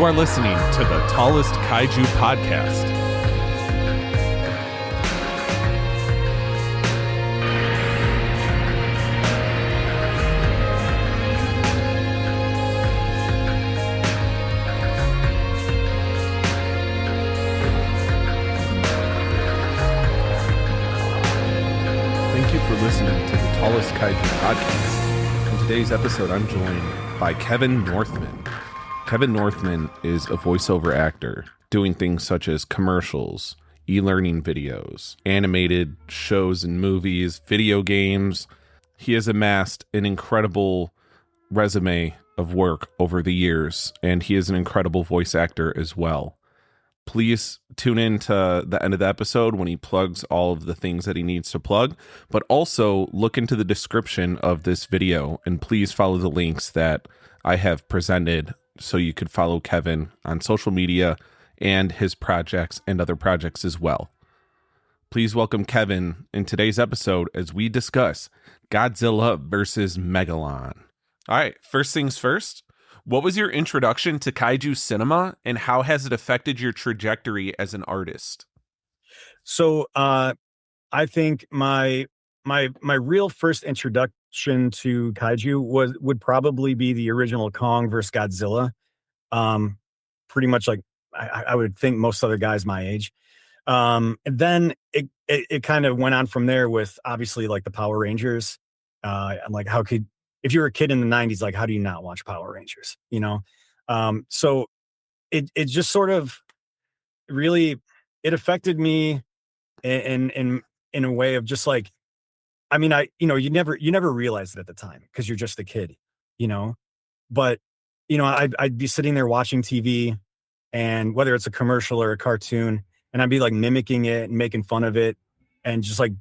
You are listening to the Tallest Kaiju Podcast. Thank you for listening to the Tallest Kaiju Podcast. In today's episode, I'm joined by Kevin Northman. Kevin Northman is a voiceover actor doing things such as commercials, e-learning videos, animated shows and movies, video games. He has amassed an incredible resume of work over the years, and he is an incredible voice actor as well. Please tune in to the end of the episode when he plugs all of the things that he needs to plug, but also look into the description of this video and please follow the links that I have presented so you could follow Kevin on social media and his projects and other projects as well. Please welcome Kevin in today's episode as we discuss Godzilla versus Megalon. All right, first things first. What was your introduction to kaiju cinema, and how has it affected your trajectory as an artist? So I think my real first introduction to kaiju would probably be the original Kong versus Godzilla. Pretty much like I would think most other guys my age. And then it kind of went on from there with obviously like the Power Rangers. Like if you were a kid in the 90s, like how do you not watch Power Rangers? You know? So it just sort of really it affected me in a way of just like, I mean, you never realize it at the time because you're just a kid, you know, but I'd be sitting there watching TV, and whether it's a commercial or a cartoon, and I'd be like mimicking it and making fun of it and just like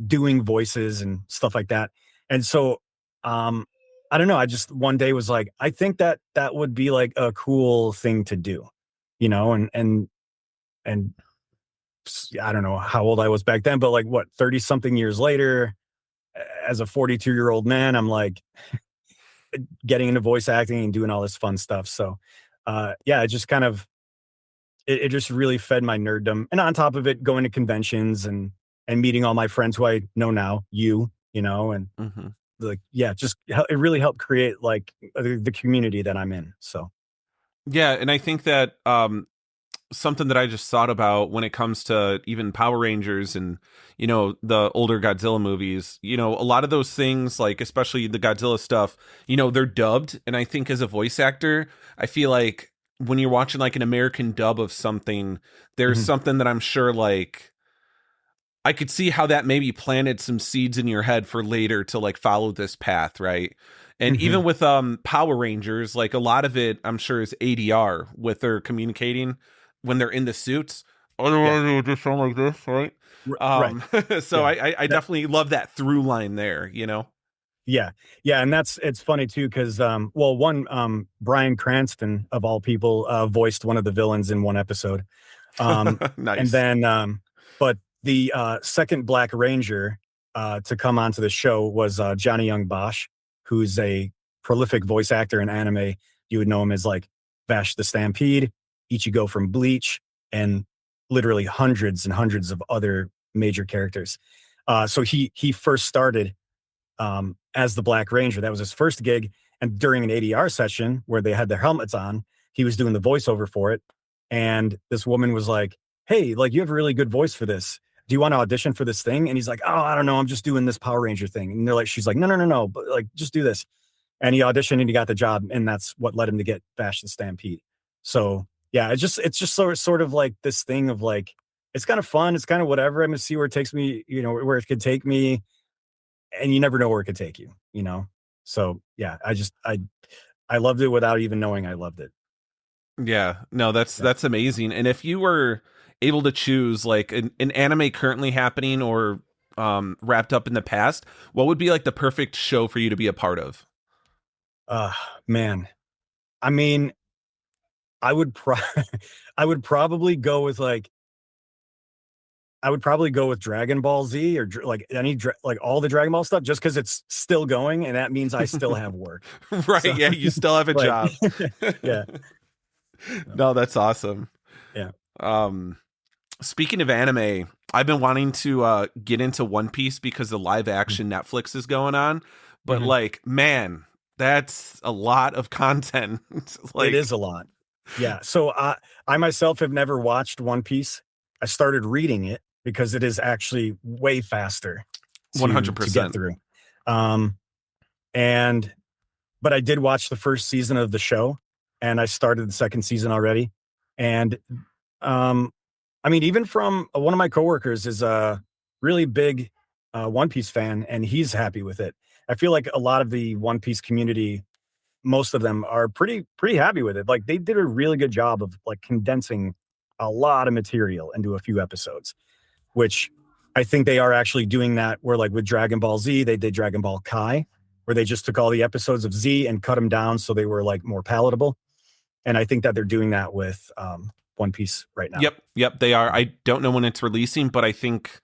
doing voices and stuff like that. And so, I don't know. I just one day was like, I think that would be like a cool thing to do, you know, and I don't know how old I was back then, but like 30 something years later, as a 42-year-old man, I'm like getting into voice acting and doing all this fun stuff. So, it just kind of, it just really fed my nerddom. And on top of it, going to conventions and meeting all my friends who I know now, and like, just it really helped create like the community that I'm in. So. Yeah. And I think that, something that I just thought about when it comes to even Power Rangers and, the older Godzilla movies, a lot of those things, like especially the Godzilla stuff, they're dubbed. And I think as a voice actor, I feel like when you're watching like an American dub of something, there's something that I'm sure like I could see how that maybe planted some seeds in your head for later to like follow this path. Right. And even with Power Rangers, like a lot of it, I'm sure is ADR with their communicating when they're in the suits. Otherwise, it would just sound like this, right? Right. So I definitely love that through line there, Yeah. And it's funny too, because, Bryan Cranston of all people voiced one of the villains in one episode. Nice. And then, but the second Black Ranger to come onto the show was Johnny Young Bosch, who's a prolific voice actor in anime. You would know him as like Vash the Stampede, Ichigo from Bleach, and literally hundreds and hundreds of other major characters. So he first started as the Black Ranger. That was his first gig. And during an ADR session where they had their helmets on, he was doing the voiceover for it. And this woman was like, "Hey, like you have a really good voice for this. Do you want to audition for this thing?" And he's like, "Oh, I don't know. I'm just doing this Power Ranger thing." And she's like, no, but like, just do this. And he auditioned and he got the job. And that's what led him to get Vash the Stampede. So yeah, it's just sort of like this thing of like, it's kind of fun. It's kind of whatever. I'm going to see where it takes me, where it could take me. And you never know where it could take you, So yeah, I loved it without even knowing I loved it. Yeah, no, that's amazing. And if you were able to choose like an anime currently happening or wrapped up in the past, what would be like the perfect show for you to be a part of? Man, I mean, I would probably go with Dragon Ball Z or like like all the Dragon Ball stuff, just because it's still going, and that means I still have work. Right? So, yeah, you still have a job. Yeah. No, that's awesome. Yeah. Um, Speaking of anime, I've been wanting to get into One Piece because the live action Netflix is going on. But Mhm. like, man, that's a lot of content. It is Like a lot. Yeah. So I myself have never watched One Piece. I started reading it because it is actually way faster to get 100%. through. Um, and but I did watch the first season of the show, and I started the second season already. And um, I mean, even from one of my coworkers is a really big One Piece fan, and he's happy with it. I feel like a lot of the One Piece community, most of them are pretty happy with it. Like they did a really good job of like condensing a lot of material into a few episodes, which I think they are actually doing that where like with Dragon Ball Z, they did Dragon Ball Kai, where they just took all the episodes of Z and cut them down so they were like more palatable. And I think that they're doing that with One Piece right now. Yep, they are. I don't know when it's releasing, but I think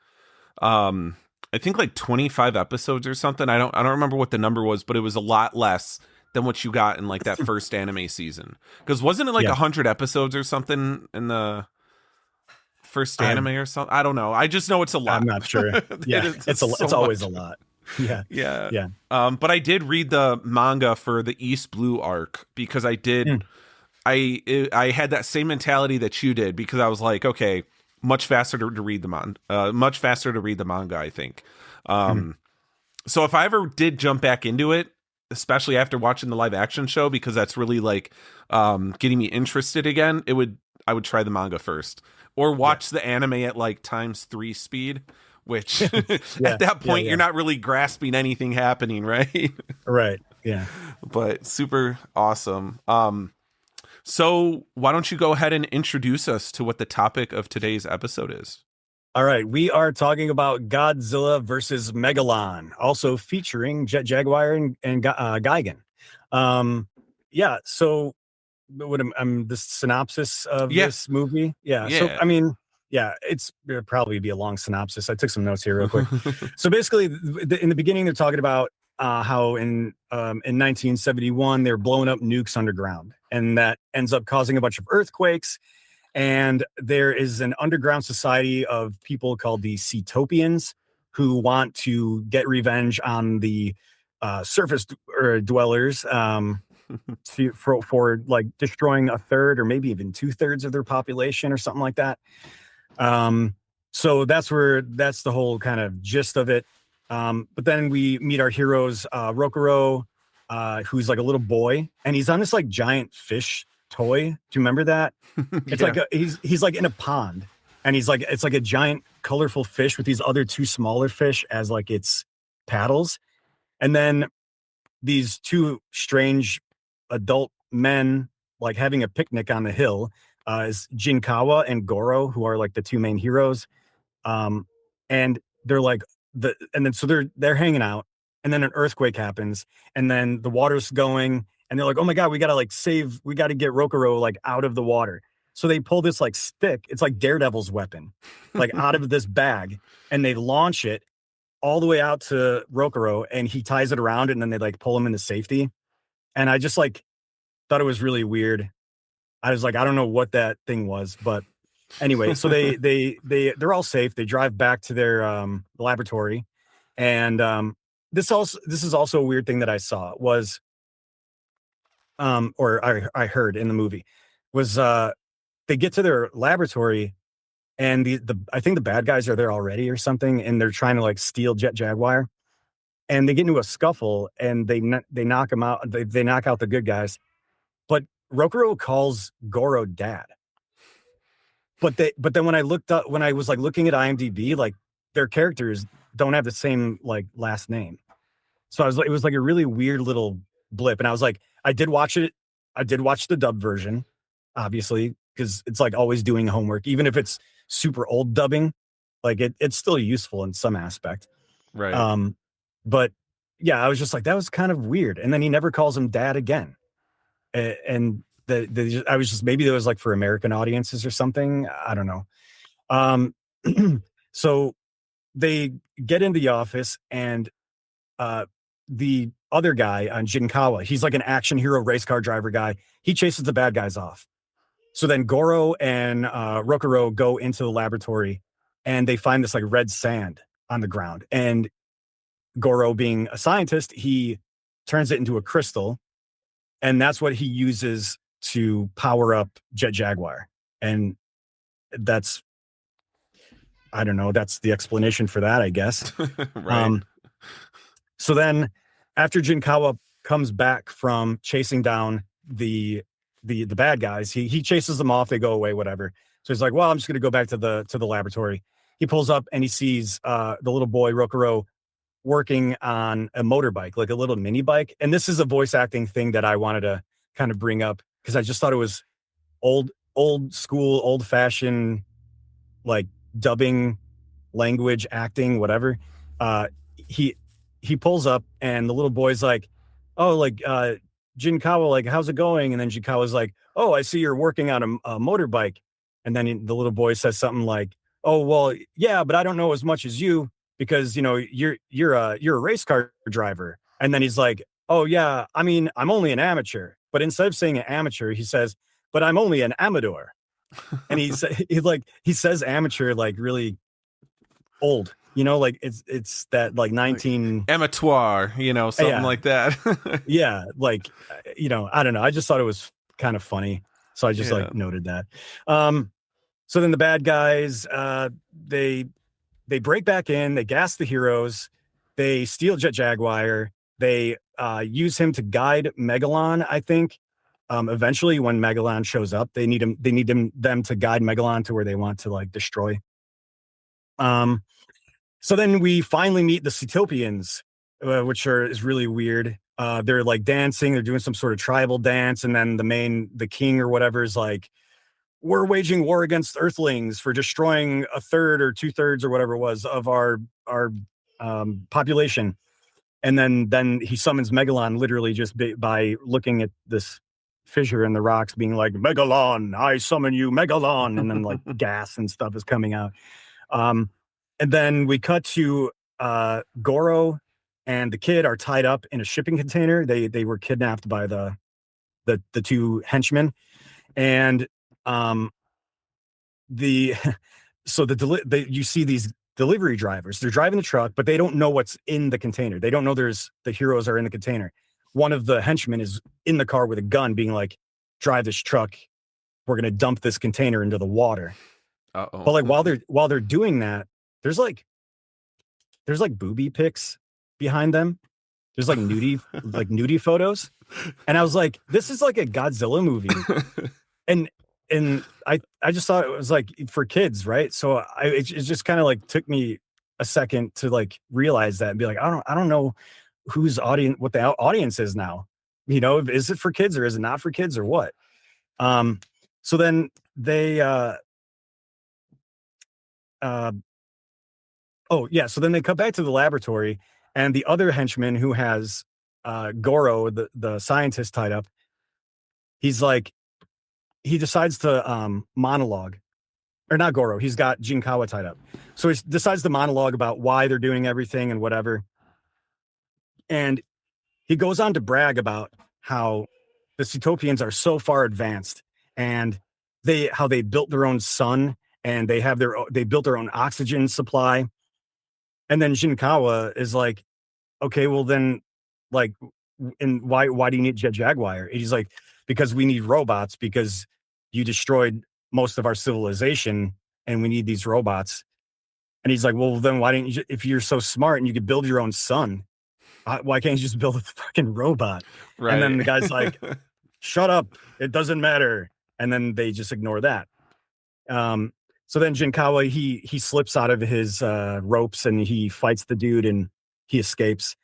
like 25 episodes or something. I don't remember what the number was, but it was a lot less than what you got in like that first anime season. Because wasn't it like Yeah. 100 episodes or something in the first anime or something? I don't know. I just know it's a lot. I'm not sure. Yeah, it's so always a much. lot. Yeah, Yeah. yeah. But I did read the manga for the East Blue arc because Mm. I had that same mentality that you did because I was like, okay, much faster to read much faster to read the manga, I think. Mhm. So if I ever did jump back into it, especially after watching the live action show, because that's really like getting me interested again, I would try the manga first or Yeah, watch the anime at like ×3 speed, which yeah, at that yeah, point you're yeah. not really grasping anything happening, right? Right. Yeah. But super awesome. So why don't you go ahead and introduce us to what the topic of today's episode is? All right, we are talking about Godzilla versus Megalon, also featuring Jet Jaguar and Gigan. Um, yeah, so what the synopsis of Yeah, this movie? Yeah, so yeah. I mean, yeah, it'll probably be a long synopsis. I took some notes here real quick. So basically, in the beginning, they're talking about how in 1971 they're blowing up nukes underground, and that ends up causing a bunch of earthquakes, and there is an underground society of people called the Cetopians who want to get revenge on the dwellers for like destroying a third or maybe even two-thirds of their population or something like that. Um, so that's the whole kind of gist of it. But then we meet our heroes, Rokuro, who's like a little boy, and he's on this like giant fish toy. Do you remember that? It's Yeah. like he's like in a pond, and it's like a giant colorful fish with these other two smaller fish as like its paddles, and then these two strange adult men like having a picnic on the hill is Jinkawa and Goro, who are like the two main heroes. Um, and they're like and then so they're hanging out, and then an earthquake happens, and then the water's going, and they're like, oh my god, we got to get Rokuro like out of the water. So they pull this like stick, it's like Daredevil's weapon, like out of this bag, and they launch it all the way out to Rokuro, and he ties it around, and then they like pull him into safety. And I just like thought it was really weird. I was like, I don't know what that thing was, but anyway, so they're all safe. They drive back to their laboratory, and this is also a weird thing that I saw was or I heard in the movie was they get to their laboratory, and the I think the bad guys are there already or something, and they're trying to like steal Jet Jaguar, and they get into a scuffle, and they knock him out. They knock out the good guys, but Rokuro calls Goro dad. But then when I was like looking at IMDb, like their characters don't have the same like last name. So it was like a really weird little blip. And I was like, I did watch it. I did watch the dub version, obviously, because it's like always doing homework, even if it's super old dubbing, like it's still useful in some aspect. Right. Um, but yeah, I was just like, that was kind of weird. And then he never calls him dad again. And I was just maybe there was like for American audiences or something. I don't know. Um, so they get in the office, and the other guy on Jinkawa, he's like an action hero race car driver guy. He chases the bad guys off, So then Goro and Rokuro go into the laboratory, and they find this like red sand on the ground. And Goro, being a scientist, he turns it into a crystal, and that's what he uses to power up Jet Jaguar. And that's, I don't know, that's the explanation for that, I guess. Right. So then after Jinkawa comes back from chasing down the bad guys, he chases them off, they go away, whatever. So he's like, well, I'm just gonna go back to the laboratory. He pulls up and he sees the little boy Rokuro working on a motorbike, like a little mini bike. And this is a voice acting thing that I wanted to kind of bring up because I just thought it was old school, old fashioned, like dubbing, language, acting, whatever. Uh, he he pulls up and the little boy's like, "Oh, like Jinkawa, like how's it going?" And then Jinkawa's like, "Oh, I see you're working on a motorbike." And then the little boy says something like, "Oh, well, yeah, but I don't know as much as you because you're a race car driver." And then he's like, "Oh yeah, I mean, I'm only an amateur." But instead of saying an amateur, he says, "But I'm only an amador." And he says amateur like really old, like it's that like 19. Amateur, something Yeah, like that. yeah, like I don't know, I just thought it was kind of funny, so I just Yeah. like noted that. So then the bad guys, they break back in, they gas the heroes, they steal Jet Jaguar, they use him to guide Megalon, I think. Eventually when Megalon shows up, they need them to guide Megalon to where they want to like destroy. So then we finally meet the Cetopians, which is really weird. They're like dancing, they're doing some sort of tribal dance, and then the king or whatever is like, "We're waging war against Earthlings for destroying a third or 2/3 or whatever it was of our population." And then he summons Megalon literally just by looking at this fissure in the rocks, being like, "Megalon, I summon you, Megalon," and then like gas and stuff is coming out. Um, and then we cut to Goro and the kid are tied up in a shipping container. They were kidnapped by the two henchmen, and um, the so you see these delivery drivers. They're driving the truck, but they don't know what's in the container. They don't know the heroes are in the container. One of the henchmen is in the car with a gun, being like, "Drive this truck. We're gonna dump this container into the water." Uh-oh. But like while they're doing that, there's like booby pics behind them. There's like nudie photos. And I was like, this is like a Godzilla movie. And I just thought it was like for kids, right? So it just kind of like took me a second to like realize that and be like, I don't know what the audience is now. Is it for kids or is it not for kids or what? So then they oh yeah, so then they come back to the laboratory, and the other henchman who has Goro, the scientist, tied up, he's like, he decides to monologue, or not Goro, he's got Jinkawa tied up. So he decides to monologue about why they're doing everything and whatever. And he goes on to brag about how the Cetopians are so far advanced, and how they built their own sun, and they built their own oxygen supply. And then Shinkawa is like, "Okay, well then, like, and why do you need Jet Jaguar?" And he's like, "Because we need robots, because you destroyed most of our civilization, and we need these robots." And he's like, "Well, then why didn't you? If you're so smart and you could build your own sun, why can't you just build a fucking robot?" And then Right. the guy's like, "Shut up! It doesn't matter." And then they just ignore that. Um, so then Jinkawa, he slips out of his ropes and he fights the dude and he escapes.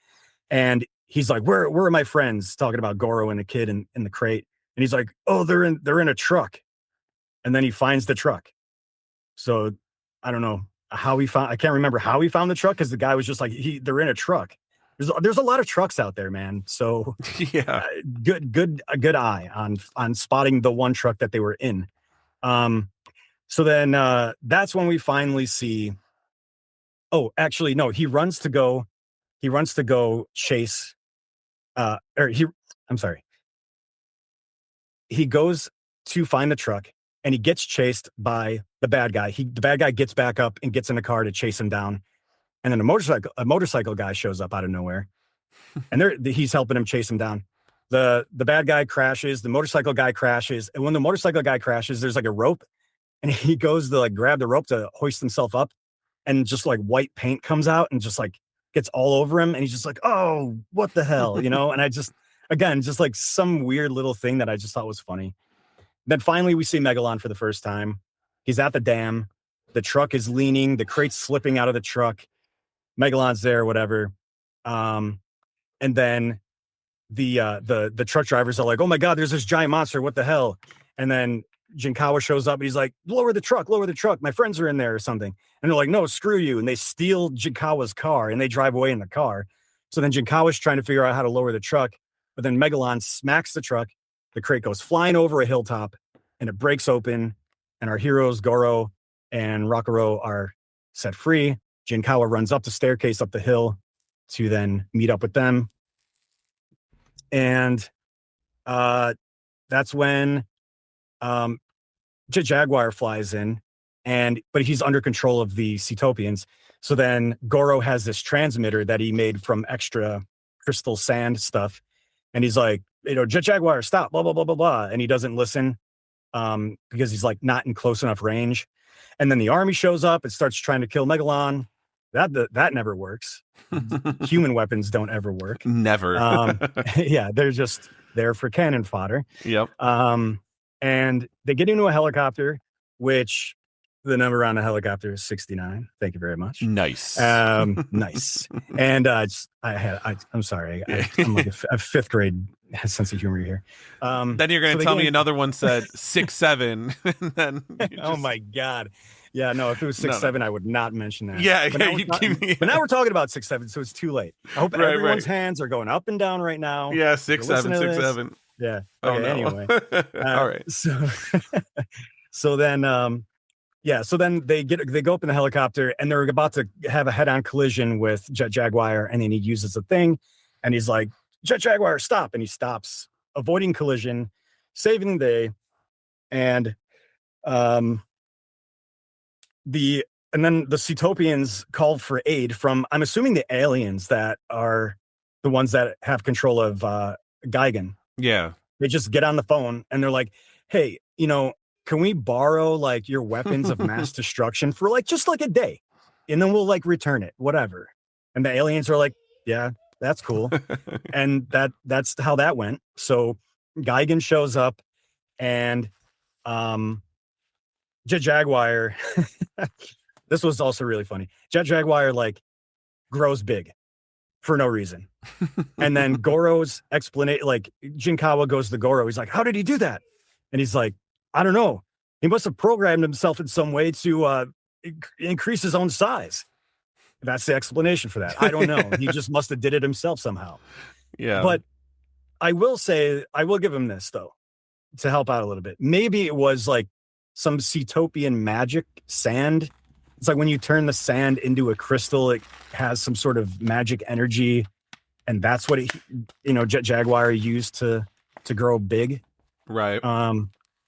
And he's like, "Where are my friends?" Talking about Goro and the kid in the crate. And he's like, "Oh, they're in a truck." And then he finds the truck. So I don't know I can't remember how he found the truck, because the guy was just like, they're in a truck. There's a lot of trucks out there, man. So Yeah. a good eye on spotting the one truck that they were in. So then that's when we finally see. Oh, actually, no, he runs to go chase or he I'm sorry. He goes to find the truck, and he gets chased by the bad guy. The bad guy gets back up and gets in a car to chase him down. And then a motorcycle guy shows up out of nowhere, and he's helping him chase him down. The bad guy crashes, the motorcycle guy crashes, and when the motorcycle guy crashes, there's like a rope, and he goes to like grab the rope to hoist himself up, and just like white paint comes out and just like gets all over him, and he's just like, oh, what the hell, you know? And I just, again, just like some weird little thing that I just thought was funny. Then finally we see Megalon for the first time. He's at the dam. The truck is leaning, the crate's slipping out of the truck. Megalon's there, whatever. And then the truck drivers are like, oh my God, there's this giant monster. What the hell? And then Jinkawa shows up and he's like, lower the truck. My friends are in there or something. And they're like, no, screw you. And they steal Jinkawa's car and they drive away in the car. So then Jinkawa's trying to figure out how to lower the truck. But then Megalon smacks the truck. The crate goes flying over a hilltop and it breaks open. And our heroes, Goro and Rakuro, are set free. Jinkawa runs up the staircase up the hill to then meet up with them. And that's when Jaguar flies in, but he's under control of the Cetopians. So then Goro has this transmitter that he made from extra crystal sand stuff. And he's like, Jaguar, stop, blah, blah, blah, blah, blah. And he doesn't listen because he's like not in close enough range. And then the army shows up and starts trying to kill Megalon. That never works. Human weapons don't ever work. Never. Yeah, they're just there for cannon fodder. Yep. And they get into a helicopter, which the number on the helicopter is 69. Thank you very much. Nice. Nice. And I'm sorry. I'm like a fifth grade sense of humor here. Then you're going to tell me another one said 6'7", and then oh my God. Yeah, no, if it was 6'7", I would not mention that. Yeah, but now we're talking about 6'7", so it's too late. I hope everyone's hands are going up and down right now. Yeah, 6'7", 6'7". Yeah. Oh, okay, no. Anyway. All right. So then they go up in the helicopter and they're about to have a head-on collision with Jet Jaguar, and then he uses a thing and he's like, Jet Jaguar, stop. And he stops, avoiding collision, saving the day. And then the Cetopians called for aid from, I'm assuming, the aliens that are the ones that have control of Gigan. Yeah. They just get on the phone and they're like, hey, can we borrow like your weapons of mass destruction for like just like a day? And then we'll like return it, whatever. And the aliens are like, yeah, that's cool. And that's how that went. So Gigan shows up and Jet Jaguar, this was also really funny. Jet Jaguar like grows big for no reason. And then Goro's explanation, like Jinkawa goes to Goro. He's like, how did he do that? And he's like, I don't know. He must have programmed himself in some way to increase his own size. That's the explanation for that. I don't know. He just must have did it himself somehow. Yeah. But I will give him this though, to help out a little bit. Maybe it was like some Cetopian magic sand. It's like when you turn the sand into a crystal, it has some sort of magic energy. And that's what Jet Jaguar used to grow big. Right.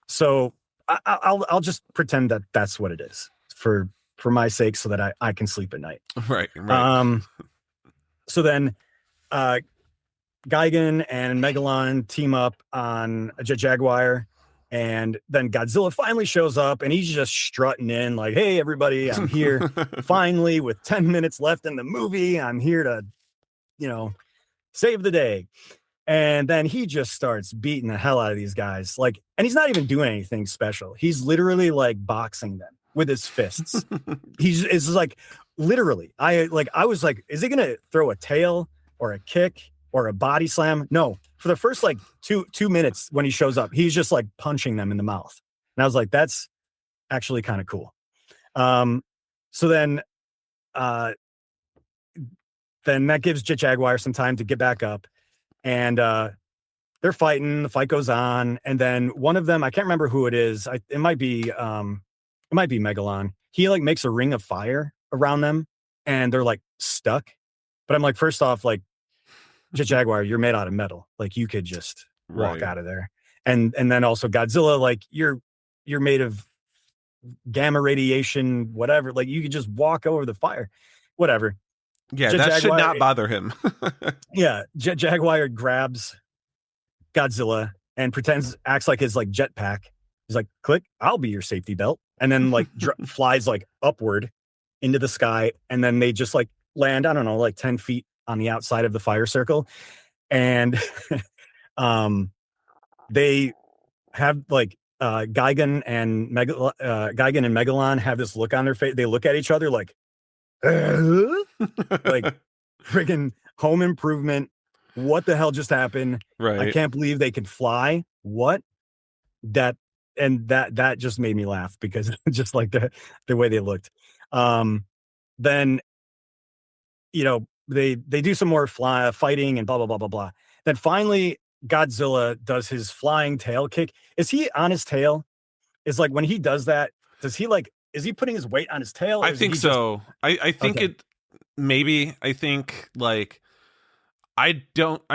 So I'll just pretend that that's what it is for my sake, so that I can sleep at night. Right. So then Gigan and Megalon team up on a Jet Jaguar, and then Godzilla finally shows up and he's just strutting in like, hey everybody, I'm here. Finally, with 10 minutes left in the movie, I'm here to save the day. And then he just starts beating the hell out of these guys. Like, and he's not even doing anything special. He's literally like boxing them with his fists. It's like literally, I was like, is he gonna throw a tail or a kick or a body slam? No. For the first like two minutes when he shows up, he's just like punching them in the mouth. And I was like, that's actually kind of cool. So then that gives Jet Jaguar some time to get back up. And they're fighting. The fight goes on, and then one of them, I can't remember who it is. It might be Megalon. He like makes a ring of fire around them, and they're like stuck. But I'm like, first off, like Jet Jaguar, you're made out of metal. Like you could just walk out of there. And then also Godzilla, like you're you're made of gamma radiation, whatever. Like you could just walk over the fire, whatever. Yeah, Jet that should Jaguar, not bother him. yeah, Jet Jaguar grabs Godzilla and acts like his like jetpack. He's like, click, I'll be your safety belt. And then like flies like upward into the sky. And then they just like land, I don't know, like 10 feet on the outside of the fire circle. And they have like Gigan and Megalon have this look on their face. They look at each other like friggin' Home Improvement. What the hell just happened? Right. I can't believe they can fly. What? That just made me laugh because just like the way they looked. Then they do some more fighting and blah blah blah blah blah. Then finally Godzilla does his flying tail kick. Is he on his tail? Is like when he does that, is he putting his weight on his tail? I think so. I think okay. it maybe. I think like I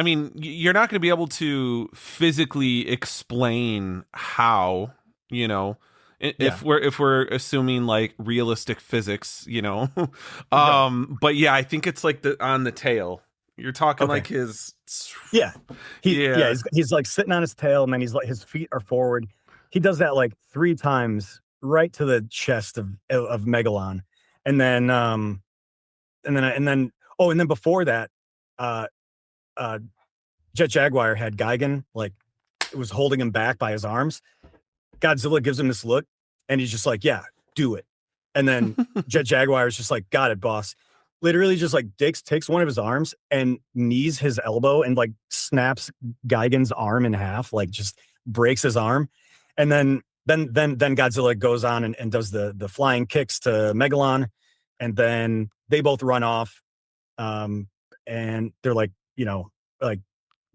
mean, you're not going to be able to physically explain how, if we're assuming like realistic physics, Right. but yeah, I think it's like on the tail. You're talking like his, he's like sitting on his tail, and then he's like his feet are forward. He does that like 3 times right to the chest of Megalon, and then before that, Jet Jaguar had Gigan, like it was holding him back by his arms. Godzilla gives him this look, and he's just like, yeah, do it. And then Jet Jaguar is just like, got it, boss. Literally just like takes one of his arms and knees his elbow and like snaps Gigan's arm in half, like just breaks his arm. And then Godzilla goes on and does the flying kicks to Megalon, and then they both run off. And they're like, like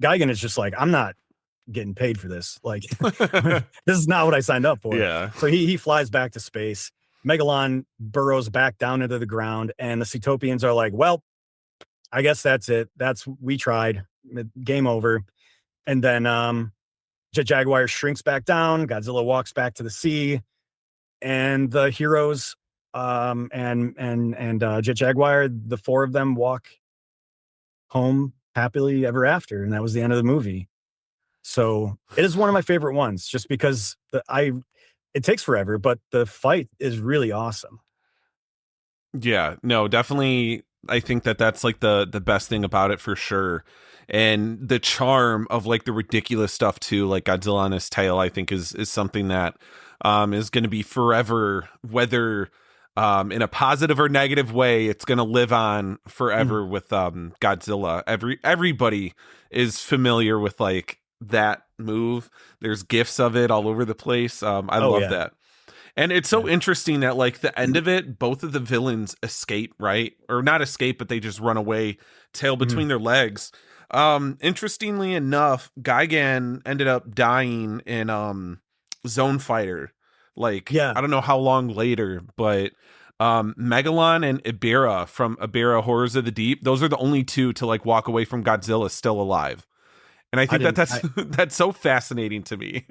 Gigan is just like, I'm not getting paid for this. Like, this is not what I signed up for. Yeah. So he flies back to space. Megalon burrows back down into the ground, and the Cetopians are like, well, I guess that's it. We tried. Game over. And then Jet Jaguar shrinks back down. Godzilla walks back to the sea, and the heroes and Jet Jaguar, the 4 of them walk home happily ever after, and that was the end of the movie. So it is one of my favorite ones, just because it takes forever, but the fight is really awesome. Yeah, no, definitely. I think that's like the best thing about it for sure. And the charm of like the ridiculous stuff too, like Godzilla on his tail, I think is something that is going to be forever, whether in a positive or negative way, it's going to live on forever with Godzilla. Everybody is familiar with like that move. There's gifs of it all over the place. I love that. And it's so interesting that like the end of it, both of the villains escape, right? Or not escape, but they just run away, tail between their legs. Interestingly enough, Gigan ended up dying in Zone Fighter. Like, I don't know how long later, but Megalon and Ibera from Ibera Horrors of the Deep, those are the only 2 to like walk away from Godzilla still alive. And I think that's so fascinating to me.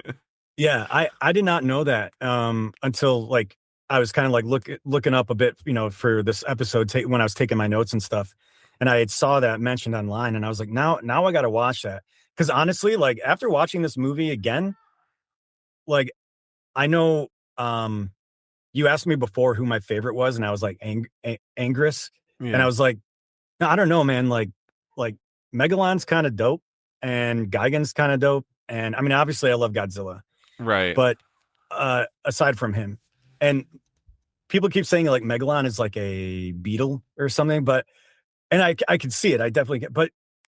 Yeah, I did not know that until like I was kind of like looking up a bit, for this episode when I was taking my notes and stuff, and I had saw that mentioned online, and I was like, now I got to watch that, because honestly, like after watching this movie again, like I know you asked me before who my favorite was, and I was like Angress, and I was like, no, I don't know, man, like Megalon's kind of dope, and Gigan's kind of dope, and I mean obviously I love Godzilla. Right. But aside from him, and people keep saying like Megalon is like a beetle or something, and I could see it. I definitely get, but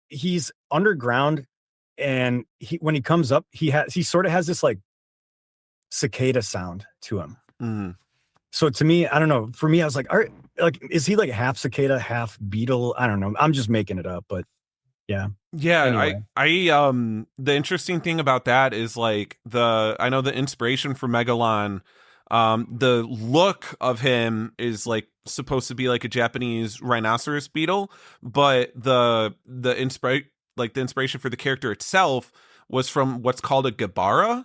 he's underground, and when he comes up, he sort of has this like cicada sound to him. Mm. So to me, I don't know. For me, I was like, is he like half cicada, half beetle? I don't know. I'm just making it up, but yeah. Yeah, anyway. I the interesting thing about that is like I know the inspiration for Megalon, the look of him is like supposed to be like a Japanese rhinoceros beetle, but the inspiration for the character itself was from what's called a Gabara,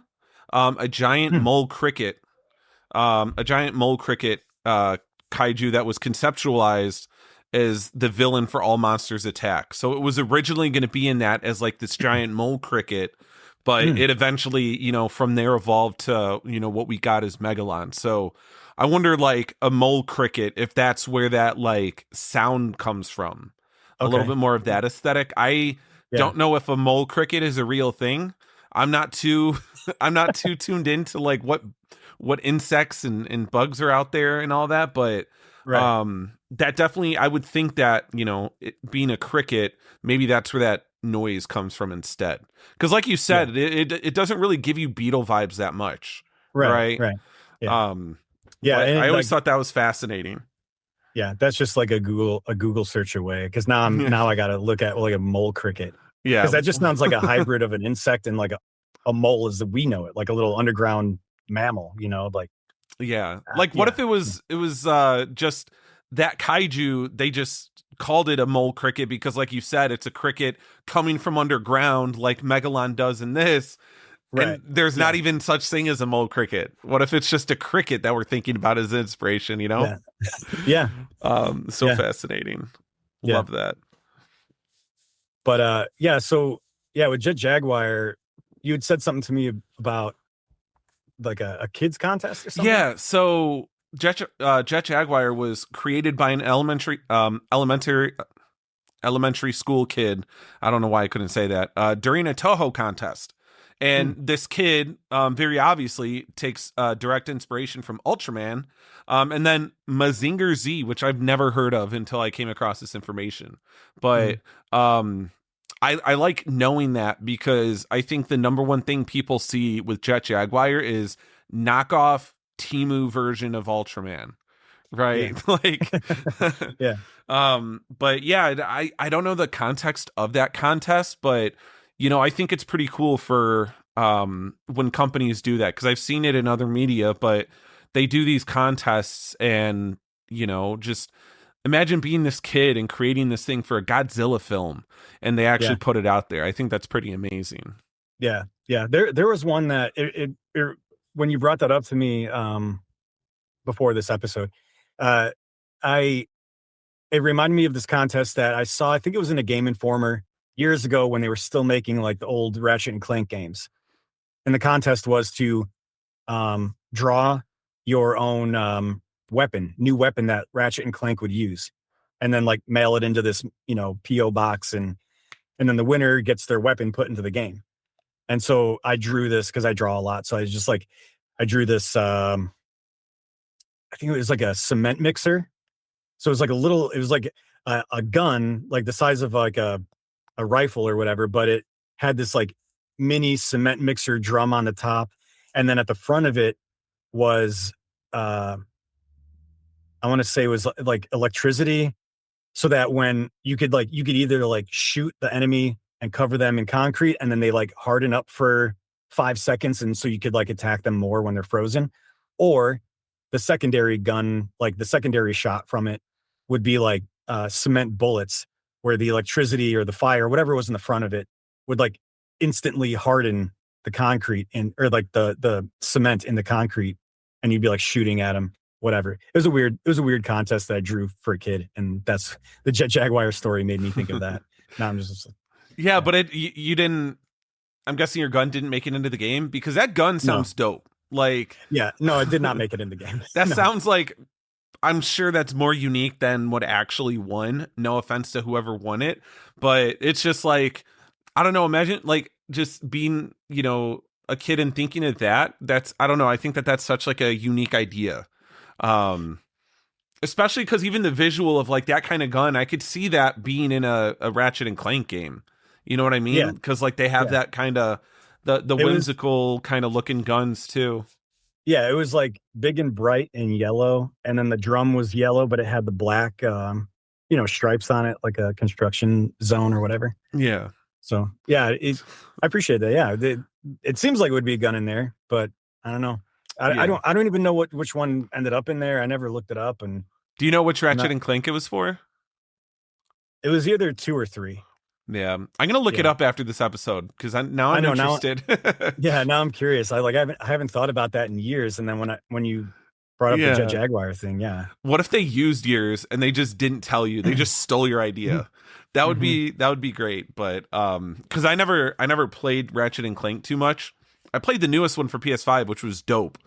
a giant Hmm. mole cricket, a giant mole cricket kaiju that was conceptualized as the villain for All Monsters Attack. So it was originally going to be in that as like this giant mole cricket, but Hmm. it eventually, from there evolved to, what we got as Megalon. So I wonder, like, a mole cricket, if that's where that like sound comes from. A little Okay. bit more of that aesthetic. I Yeah. don't know if a mole cricket is a real thing. I'm not too I'm not too tuned into like what insects and bugs are out there and all that, but Right. that definitely, I would think that, it being a cricket, maybe that's where that noise comes from instead. Because like you Yeah. said, it doesn't really give you beetle vibes that much, Right. right? Right. Yeah. Um, Yeah. but And I it, always like, thought that was fascinating. yeah, that's just like a Google search away. Because now I got to look at like a mole cricket Yeah. because that just sounds like a hybrid of an insect and like a mole as we know it, like a little underground mammal. Like Yeah. Like, what yeah. if it was just that kaiju, they just called it a mole cricket because, like you said, it's a cricket coming from underground like Megalon does in this, Right. and there's not Yeah. even such thing as a mole cricket. What if it's just a cricket that we're thinking about as inspiration, Yeah. Yeah. So Yeah. fascinating. Yeah. Love that. But yeah. So yeah, with Jet Jaguar, you had said something to me about like a kids contest or something. Yeah, so Jet Jaguar was created by an elementary school kid. I don't know why I couldn't say that. During a Toho contest. Hmm. And this kid, very obviously, takes direct inspiration from Ultraman, and then Mazinger Z, which I've never heard of until I came across this information. Hmm. But I like knowing that because I think the number one thing people see with Jet Jaguar is knockoff Timu version of Ultraman, Yeah. right? Like, Yeah. but yeah, I don't know the context of that contest, but I think it's pretty cool for when companies do that, because I've seen it in other media, but they do these contests, and just imagine being this kid and creating this thing for a Godzilla film, and they actually Yeah. put it out there. I think that's pretty amazing. Yeah. Yeah. There was one that when you brought that up to me before this episode, uh, I it reminded me of this contest that I saw. I think it was in a Game Informer years ago when they were still making like the old Ratchet and Clank games, and the contest was to draw your own new weapon that Ratchet and Clank would use, and then like mail it into this PO box, and then the winner gets their weapon put into the game. And so I drew this because I draw a lot. So I drew this. I think it was like a cement mixer. So it was like a gun, like the size of like a rifle or whatever, but it had this like mini cement mixer drum on the top. And then at the front of it was, uh, I want to say it was like electricity, so that when you could either like shoot the enemy and cover them in concrete, and then they like harden up for 5 seconds, and so you could like attack them more when they're frozen, or the secondary gun, like the secondary shot from it would be like cement bullets, where the electricity or the fire, whatever was in the front of it, would like instantly harden the concrete and or like the cement in the concrete, and you'd be like shooting at them, whatever. It was a weird contest that I drew for a kid, and that's the Jet Jaguar story made me think of that. Now I'm just Yeah, yeah. but you didn't. I'm guessing your gun didn't make it into the game, because that gun No. sounds dope. Like, Yeah. No, it did not make it in the game. that No. sounds like, I'm sure that's more unique than what actually won. No offense to whoever won it, but it's just like, I don't know. Imagine like just being, a kid and thinking of that. That's, I don't know. I think that that's such like a unique idea. Um, Especially because even the visual of like that kind of gun, I could see that being in a Ratchet and Clank game. You know what I Yeah. mean? Because like they have Yeah. that kind of the It was whimsical kind of looking guns too. Yeah, it was like big and bright and yellow, and then the drum was yellow, but it had the black stripes on it, like a construction zone or whatever. Yeah. So yeah, I appreciate that. Yeah, it seems like it would be a gun in there, but I don't know. Yeah. I don't even know which one ended up in there. I never looked it up, and Do you know which I'm Ratchet not. and Clank it was for? It was either two or three. Yeah, I'm gonna look it Yeah. up after this episode because now I I'm know now. interested. Yeah, now I'm curious. I haven't thought about that in years. And then when you brought up the Jet Yeah. Jaguar thing, yeah. What if they used yours and they just didn't tell you? They just stole your idea. Hmm. That would be great. But because I never played Ratchet and Clank too much. I played the newest one for PS5, which was dope.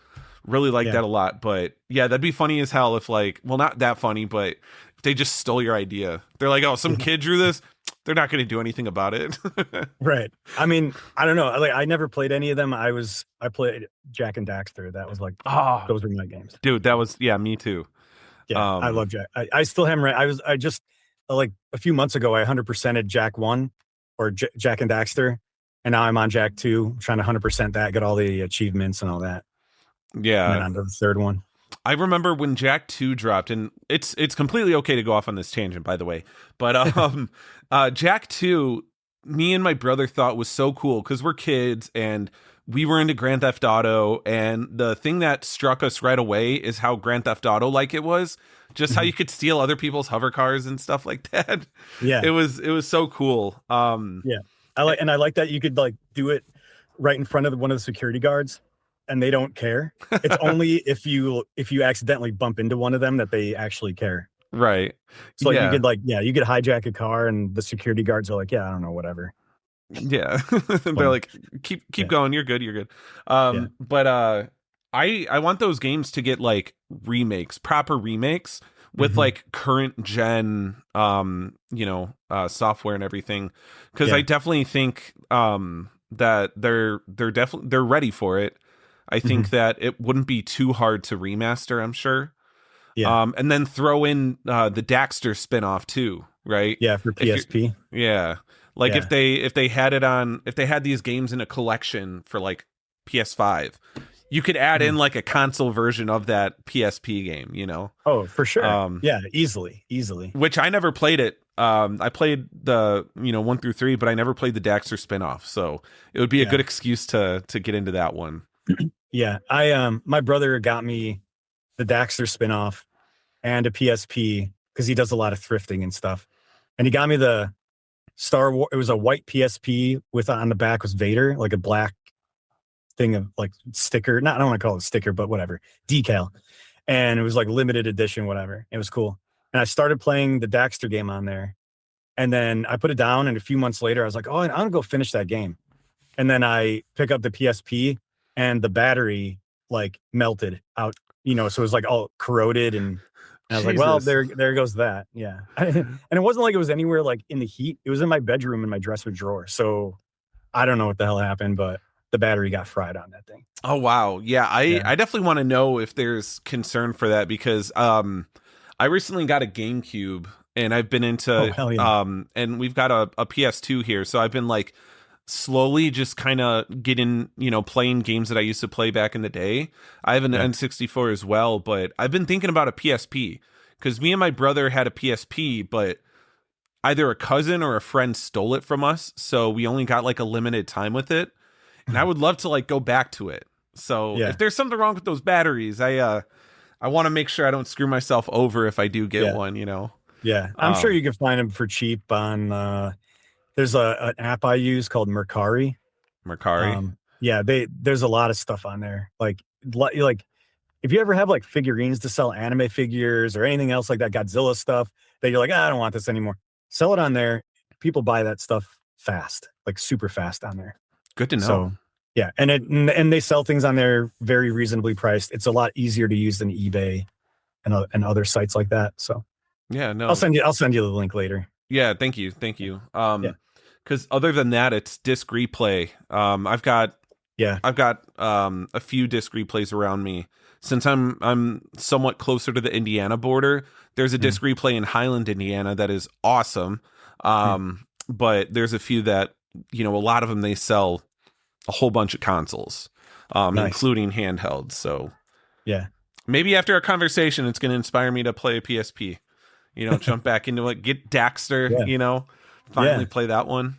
Really liked Yeah. that a lot. But yeah, that'd be funny as hell if like, well, not that funny, but if they just stole your idea. They're like, oh, some kid drew this. They're not going to do anything about it. Right. I mean, I don't know. Like I never played any of them. I played Jack and Daxter. That was like Oh, those were my games. dude, that was yeah, me too. Yeah, I Um, love Jack. I still haven't. I just like a few months ago. I 100%ed Jack 1 or Jack and Daxter, and now I'm on Jack 2, trying to 100% that, get all the achievements and all that, and then yeah, on to the third one. I remember when Jack 2 dropped, and it's completely okay to go off on this tangent, by the way. But Jack 2, me and my brother thought was so cool because we're kids and we were into Grand Theft Auto, and the thing that struck us right away is how Grand Theft Auto like it was. Just how Mhm. you could steal other people's hover cars and stuff like that. Yeah, It was so cool. yeah. I like that you could like do it right in front of one of the security guards, and they don't care. It's only if you accidentally bump into one of them that they actually care. Right. So like you Yeah. could like you could hijack a car, and the security guards are like, yeah, I don't know, whatever. Yeah. They're Funny. like, keep Yeah, going, you're good, you're good. yeah. But I want those games to get like remakes, proper remakes with Hmm. like current gen software and everything. Cause I Yeah. definitely think that they're ready for it. I Hmm. think that it wouldn't be too hard to remaster, I'm sure. Yeah. And then throw in the Daxter spinoff too, right? Yeah, for If you're PSP. yeah. Like Yeah. if they had it on if they had these games in a collection for like PS5, you could add in Mhm. like a console version of that PSP game, you know. Oh, for sure. Um Yeah, easily, easily. which I never played it. I played the, 1 through 3, but I never played the Daxter spinoff. So it would be a Yeah. good excuse to get into that one. Yeah. My brother got me the Daxter spinoff and a PSP because he does a lot of thrifting and stuff. And he got me the Star Wars. It was a white PSP with on the back was Vader, like a black thing of like sticker. Not I don't want to call it a sticker, but whatever. Decal. And it was like limited edition, whatever. It was cool. And I started playing the Daxter game on there. And then I put it down, and a few months later, I was like, oh, I'm gonna go finish that game. And then I pick up the PSP, and the battery like melted out, so it was like all corroded, and I was like, well, Jesus. there goes that. Yeah. And it wasn't like it was anywhere like in the heat. It was in my bedroom in my dresser drawer. So I don't know what the hell happened, but the battery got fried on that thing. Oh wow. Yeah, I Yeah. I definitely want to know if there's concern for that because I recently got a GameCube and I've been Oh into hell yeah. and we've got a PS2 here, so I've been like slowly just kind of getting, playing games that I used to play back in the day. I have an Yeah. N64 as well, but I've been thinking about a PSP because me and my brother had a PSP, but either a cousin or a friend stole it from us, so we only got like a limited time with it. And I would love to like go back to it. So Yeah. if there's something wrong with those batteries, I want to make sure I don't screw myself over if I do get Yeah. one. Yeah. I'm sure Um, you can find them for cheap on there's an app I use called Mercari. Mercari. Yeah, there's a lot of stuff on there. Like if you ever have like figurines to sell, anime figures or anything else like that, Godzilla stuff, that you're like, I don't want this anymore. Sell it on there. People buy that stuff fast, like super fast on there. Good to know. So yeah, and they sell things on there very reasonably priced. It's a lot easier to use than eBay and other sites like that. So Yeah, I'll no. send you the link later. Yeah, thank you. Thank you. Yeah. Cuz other than that it's disc replay. Yeah. I've got a few disc replays around me. Since I'm somewhat closer to the Indiana border, there's a Mm. disc replay in Highland, Indiana that is awesome. Mm. But there's a few that, a lot of them they sell a whole bunch of consoles, Nice. including handhelds. So Yeah. maybe after our conversation, it's going to inspire me to play a PSP. Jump back into it, get Daxter. Yeah. Finally Yeah. play that one.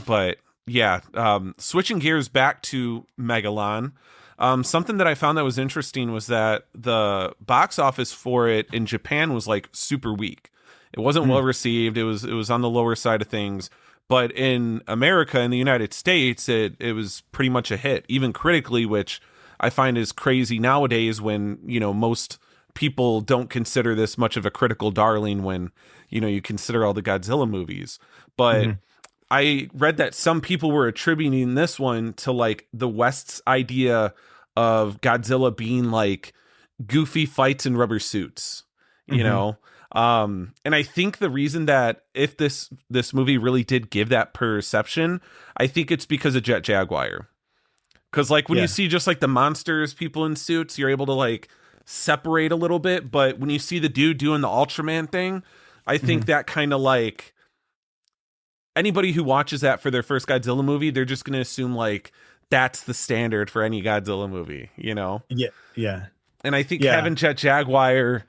But yeah, switching gears back to Megalon. Something that I found that was interesting was that the box office for it in Japan was like super weak. It wasn't Hmm. well received. It was on the lower side of things. But in America, in the United States, it was pretty much a hit, even critically, which I find is crazy nowadays when, most people don't consider this much of a critical darling when, you consider all the Godzilla movies. But Hmm. I read that some people were attributing this one to like the West's idea of Godzilla being like goofy fights in rubber suits, you Hmm. know. And I think the reason that if this movie really did give that perception, I think it's because of Jet Jaguar. Because like when you Yeah. see just like the monsters, people in suits, you're able to like separate a little bit. But when you see the dude doing the Ultraman thing, I think Hmm. that kind of like anybody who watches that for their first Godzilla movie, they're just going to assume like that's the standard for any Godzilla movie, you know? Yeah. Yeah. And I think Yeah. having Jet Jaguar,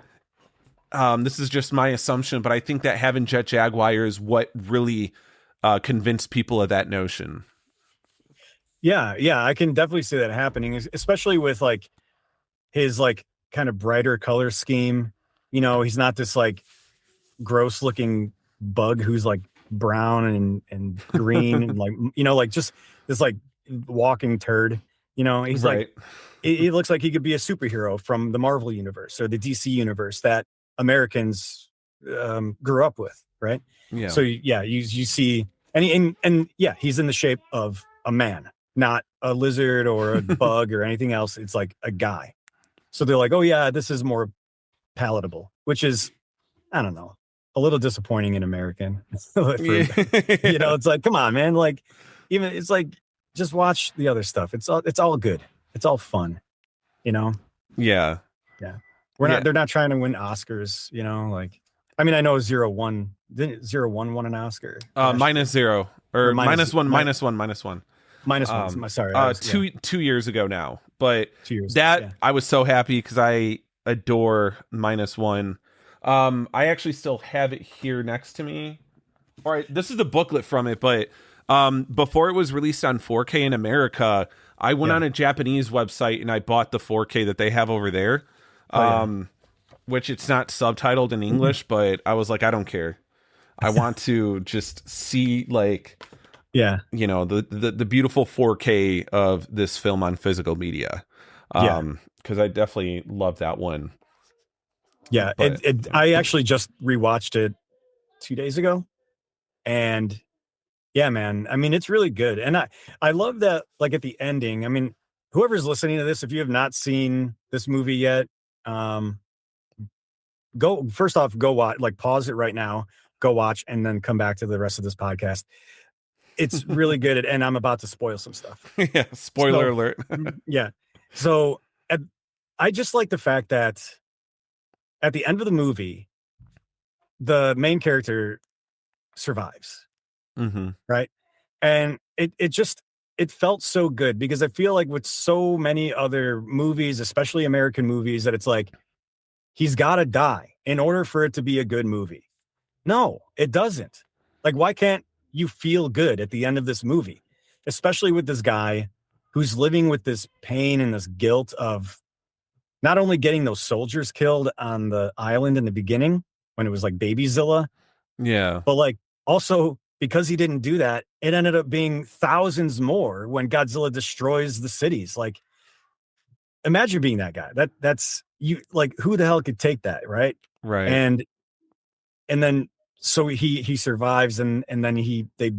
this is just my assumption, but I think that having Jet Jaguar is what really convinced people of that notion. Yeah. Yeah. I can definitely see that happening, especially with like his like kind of brighter color scheme. He's not this like gross looking bug who's like brown and green and like like just this like walking turd. He's like Right. he looks like he could be a superhero from the Marvel universe or the DC universe that Americans grew up with, right? Yeah. So yeah, you see, and yeah, he's in the shape of a man, not a lizard or a bug or anything else. It's like a guy. So they're like, oh yeah, this is more palatable, which is, I don't know, a little disappointing in American. Yeah. It's like, come on, man. Like, even it's like, just watch the other stuff. It's all good. It's all fun. You know? Yeah. Yeah. Yeah. They're not trying to win Oscars. Like, I mean, I know 0-1 didn't 0-1 won an Oscar last year? Minus zero Or or minus one, minus one, minus one. minus one. Sorry, I was, yeah, 2 years ago now, but 2 years ago. that Yeah. I was so happy because I adore minus one. I actually still have it here next to me. All right, this is the booklet from it, but before it was released on 4K in America, I went Yeah. on a Japanese website and I bought the 4K that they have over there. Oh yeah. Which it's not subtitled in English, but I was like, I don't care. I want to just see like Yeah. the beautiful 4K of this film on physical media. Yeah. Because I definitely love that one. Yeah. But I actually just rewatched it 2 days ago, and yeah, man. I mean, it's really good. And I love that, like, at the ending. I mean, whoever's listening to this, if you have not seen this movie yet, um, first off, go watch, like, pause it right now, go watch, and then come back to the rest of this podcast. It's really good. And I'm about to spoil some stuff. yeah, spoiler So, alert. yeah. So I just like the fact that at the end of the movie, the main character survives. hmm Right. And it felt so good, because I feel like with so many other movies, especially American movies, that it's like he's got to die in order for it to be a good movie. No, it doesn't. Like, why can't you feel good at the end of this movie? Especially with this guy who's living with this pain and this guilt of not only getting those soldiers killed on the island in the beginning when it was like Babyzilla, Yeah. but like also because he didn't do that, it ended up being thousands more when Godzilla destroys the cities. Like, imagine being that guy. That's you, like, who the hell could take that, right? Right. And then so he survives, and then they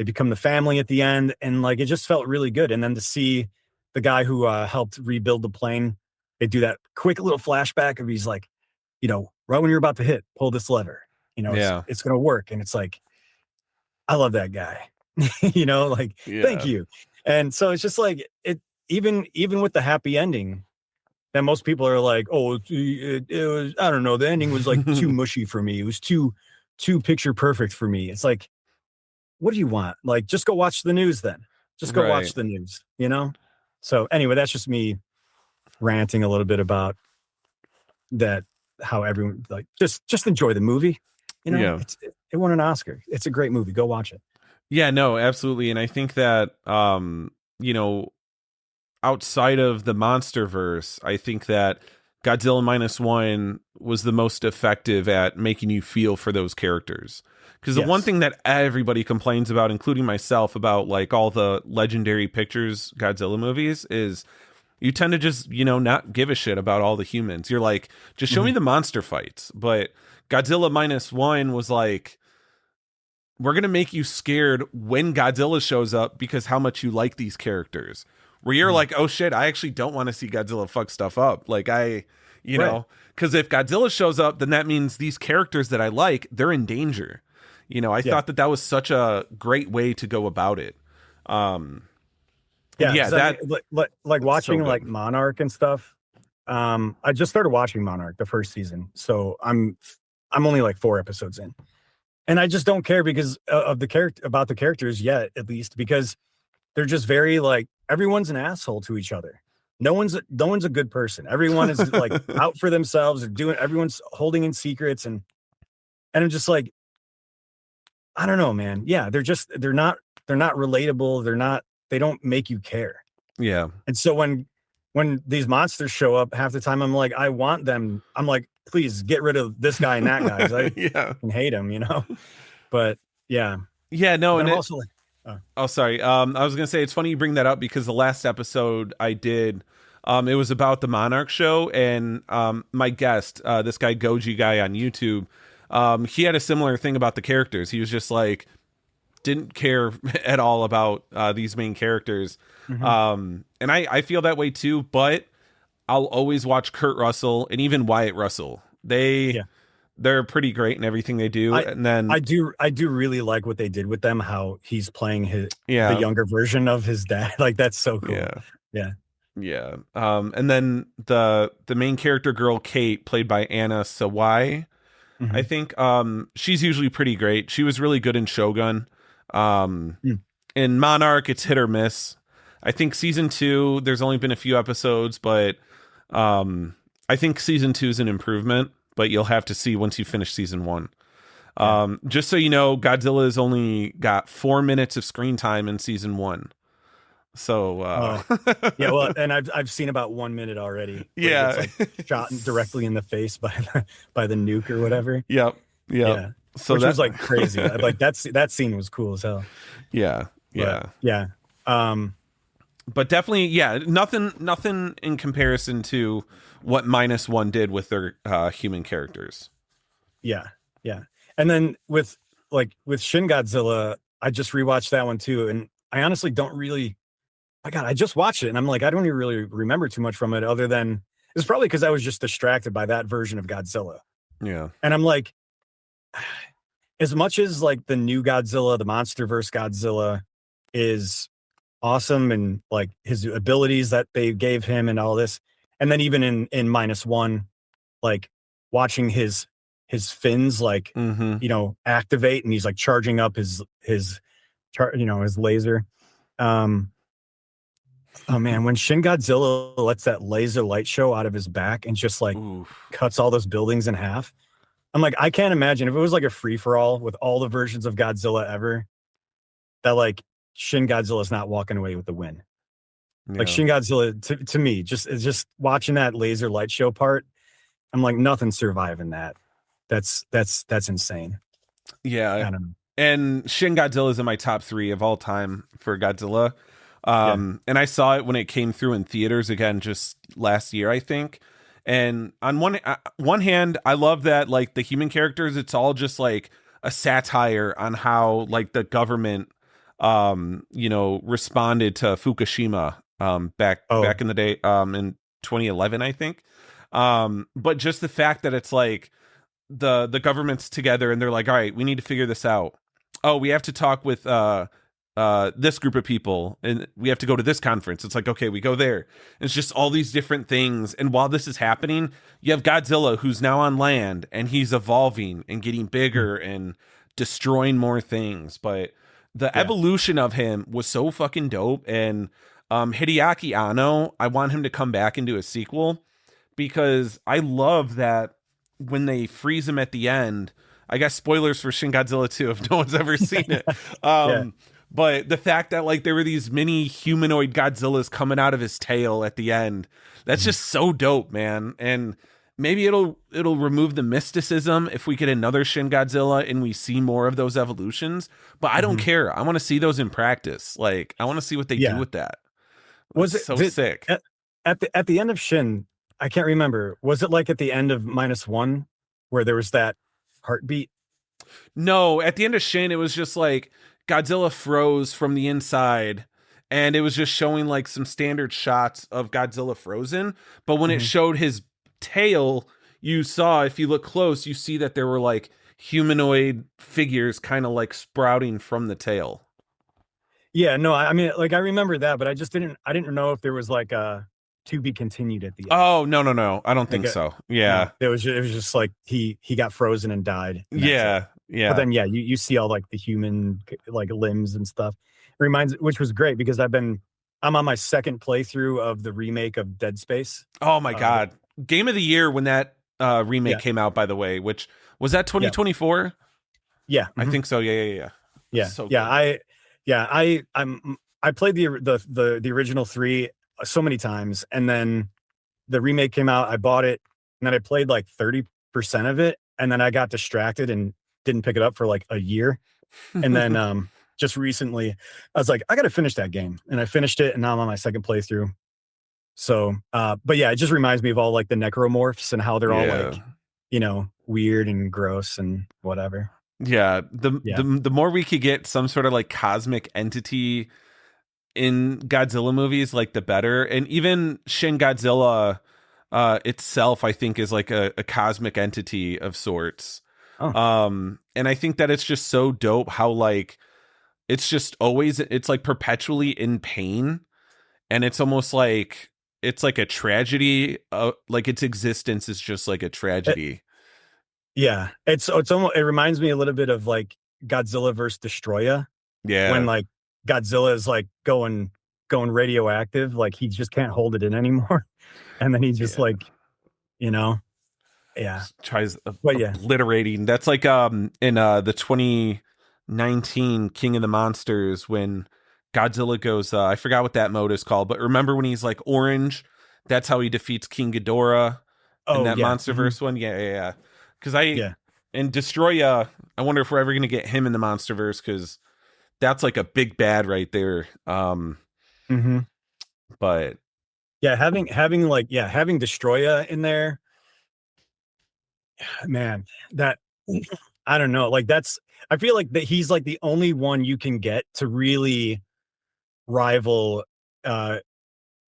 become the family at the end, and like it just felt really good. And then to see the guy who helped rebuild the plane, they do that quick little flashback of, he's like, right when you're about to hit, pull this lever. It's Yeah. it's gonna work. And it's like, I love that guy. Like, thank Yeah. you. And so it's just like, it, even with the happy ending, that most people are like, oh, it was, I don't know, the ending was like too mushy for me. It was too picture perfect for me. It's like, what do you want? Like, just go watch the news then. Just go right. watch the news. So anyway, that's just me ranting a little bit about that, how everyone, like, just enjoy the movie. Yeah. It won an Oscar. It's a great movie. Go watch it. Yeah, no, absolutely. And I think that outside of the monster verse, I think that Godzilla minus one was the most effective at making you feel for those characters. Because the one Yes. thing that everybody complains about, including myself, about like all the legendary pictures Godzilla movies is you tend to just, not give a shit about all the humans. You're like, just show me Mhm. the monster fights. But Godzilla minus one was like, we're going to make you scared when Godzilla shows up because how much you like these characters. Where you're Mhm. like, oh shit, I actually don't want to see Godzilla fuck stuff up. Like Right. because if Godzilla shows up, then that means these characters that I like, they're in danger. I Yeah. thought that was such a great way to go about it. Um, and Yeah. yeah, Because I mean, that like so watching like good. Monarch and stuff. I just started watching Monarch the first season, so I'm only like 4 episodes in, and I just don't care because of the character about the characters yet, at least because they're just very like everyone's an asshole to each other. No one's a good person. Everyone is like out for themselves or doing. Everyone's holding in secrets, and I'm just like, I don't know, man. Yeah, they're not relatable. They don't make you care. Yeah. And so when these monsters show up, half the time I'm like, I want them. I'm like, please get rid of this guy and that guy because I Yeah. fucking hate him. But yeah, Yeah, no, but then and I'm it also like, oh, oh sorry. I was gonna say it's funny you bring that up because the last episode I did, it was about the Monarch show, and my guest, this guy Goji guy on YouTube, he had a similar thing about the characters. He was just like didn't care at all about these main characters. mhm, And I feel that way too, but I'll always watch Kurt Russell and even Wyatt Russell. yeah. They're pretty great in everything they do. I And then I do really like what they did with them. How he's playing the yeah, younger version of his dad. Like that's so cool. yeah, Yeah. yeah. And then the main character girl Kate, played by Anna Sawai, I Mhm. think she's usually pretty great. She was really good in Shogun. Um Mm. in Monarch, it's hit or miss. I think season two, there's only been a few episodes, but I think season two is an improvement, but you'll have to see once you finish season one. Yeah. Just so you know, Godzilla has only got 4 minutes of screen time in season one. So, Oh, yeah. Well, and I've seen about 1 minute already where he gets yeah. like shot directly in the face by the nuke or whatever. Yep. Yep. Yeah. So Which that, was like crazy. Like that scene was cool as hell. yeah. But Yeah. yeah. Um, But definitely, yeah, nothing in comparison to what minus one did with their human characters. yeah. Yeah. And then with Shin Godzilla, I just rewatched that one too. And I honestly don't really my God, I just watched it and I'm like, I don't even really remember too much from it other than it's probably because I was just distracted by that version of Godzilla. Yeah. And I'm like, as much as like the new Godzilla, the MonsterVerse Godzilla is awesome and like his abilities that they gave him and all this, and then even in minus one, like watching his fins like Mm-hmm. activate and he's like charging up his laser. Um, oh man, when Shin Godzilla lets that laser light show out of his back and just like Ooh. cuts all those buildings in half. I'm like, I can't imagine if it was like a free for all with all the versions of Godzilla ever, that like Shin Godzilla is not walking away with the win. Like Yeah. Shin Godzilla to me, just watching that laser light show part, I'm like, nothing's surviving that. That's insane. Yeah. I don't know. And Shin Godzilla is in my top three of all time for Godzilla. Yeah. And I saw it when it came through in theaters again just last year, I think. And on one hand, I love that like the human characters, it's all just like a satire on how like the government, responded to Fukushima, Oh, back in the day, in 2011, I think. But just the fact that it's like the government's together and they're like, all right, we need to figure this out. Oh, we have to talk with this group of people and we have to go to this conference. It's like, okay, we go there. It's just all these different things. And while this is happening, you have Godzilla who's now on land and he's evolving and getting bigger and destroying more things. But the yeah. evolution of him was so fucking dope. And Hideaki Anno, I want him to come back and do a sequel because I love that when they freeze him at the end. I guess spoilers for Shin Godzilla 2 if no one's ever seen it. Yeah. But the fact that like there were these mini humanoid Godzillas coming out of his tail at the end, that's Mhm. just so dope, man. And maybe it'll remove the mysticism if we get another Shin Godzilla and we see more of those evolutions. But I don't Mhm. care. I want to see those in practice. Like I want to see what they do Yeah. with that. Was That's it so did sick. at the end of Shin? I can't remember. Was it like at the end of -1 where there was that heartbeat? No, at the end of Shin, it was just like Godzilla froze from the inside, and it was just showing like some standard shots of Godzilla frozen. But when it Mhm. showed his tail, you saw, if you look close, you see that there were like humanoid figures kind of like sprouting from the tail. Yeah, no, I mean, like, I remember that, but I didn't know if there was, like, a to be continued at the end. Oh, no, no, no. I don't Like think a so. no, Yeah. it was just like he got frozen and died, and that's it. Yeah. But Yeah. then, yeah, you see all, like, the human, like, limbs and stuff. It reminds which was great because I'm on my 2nd playthrough of the remake of Dead Space. Oh my The God. Game of the year when that remake yeah, came out, by the way, which was that yeah, 2024? yeah, I mhm, think so. Yeah, yeah, yeah. yeah, So yeah, good. I played the original 3 so many times, and then the remake came out, I bought it, and then I played like 30% of it, and then I got distracted and didn't pick it up for like a year. And then just recently, I was like, I gotta finish that game. And I finished it, and now I'm on my 2nd playthrough. So but yeah, it just reminds me of all like the necromorphs and how they're all Yeah. like, weird and gross and whatever. Yeah, Yeah. the more we could get some sort of like cosmic entity in Godzilla movies, like the better. And even Shin Godzilla itself, I think, is like a cosmic entity of sorts. Oh, And I think that it's just so dope how like it's just always it's like perpetually in pain, and it's almost like it's like a tragedy. Like its existence is just like a it, tragedy. yeah. It's almost it reminds me a little bit of like Godzilla versus Destroya when Yeah, like Godzilla is like going radioactive, like he just can't hold it in anymore. And then he just yeah. like, you know, yeah. Tries But yeah. obliterating. That's like in the 2019 King of the Monsters when Godzilla goes I forgot what that mode is called, but remember when he's like orange? That's how he defeats King Ghidorah in Oh that yeah. MonsterVerse one. Yeah, yeah, yeah. Cuz I Yeah. and Destroya, I wonder if we're ever going to get him in the MonsterVerse cuz that's like a big bad right there. Mhm. But Yeah, having Destroya in there, man, that I don't know, like that's I feel like that he's like the only one you can get to really rival uh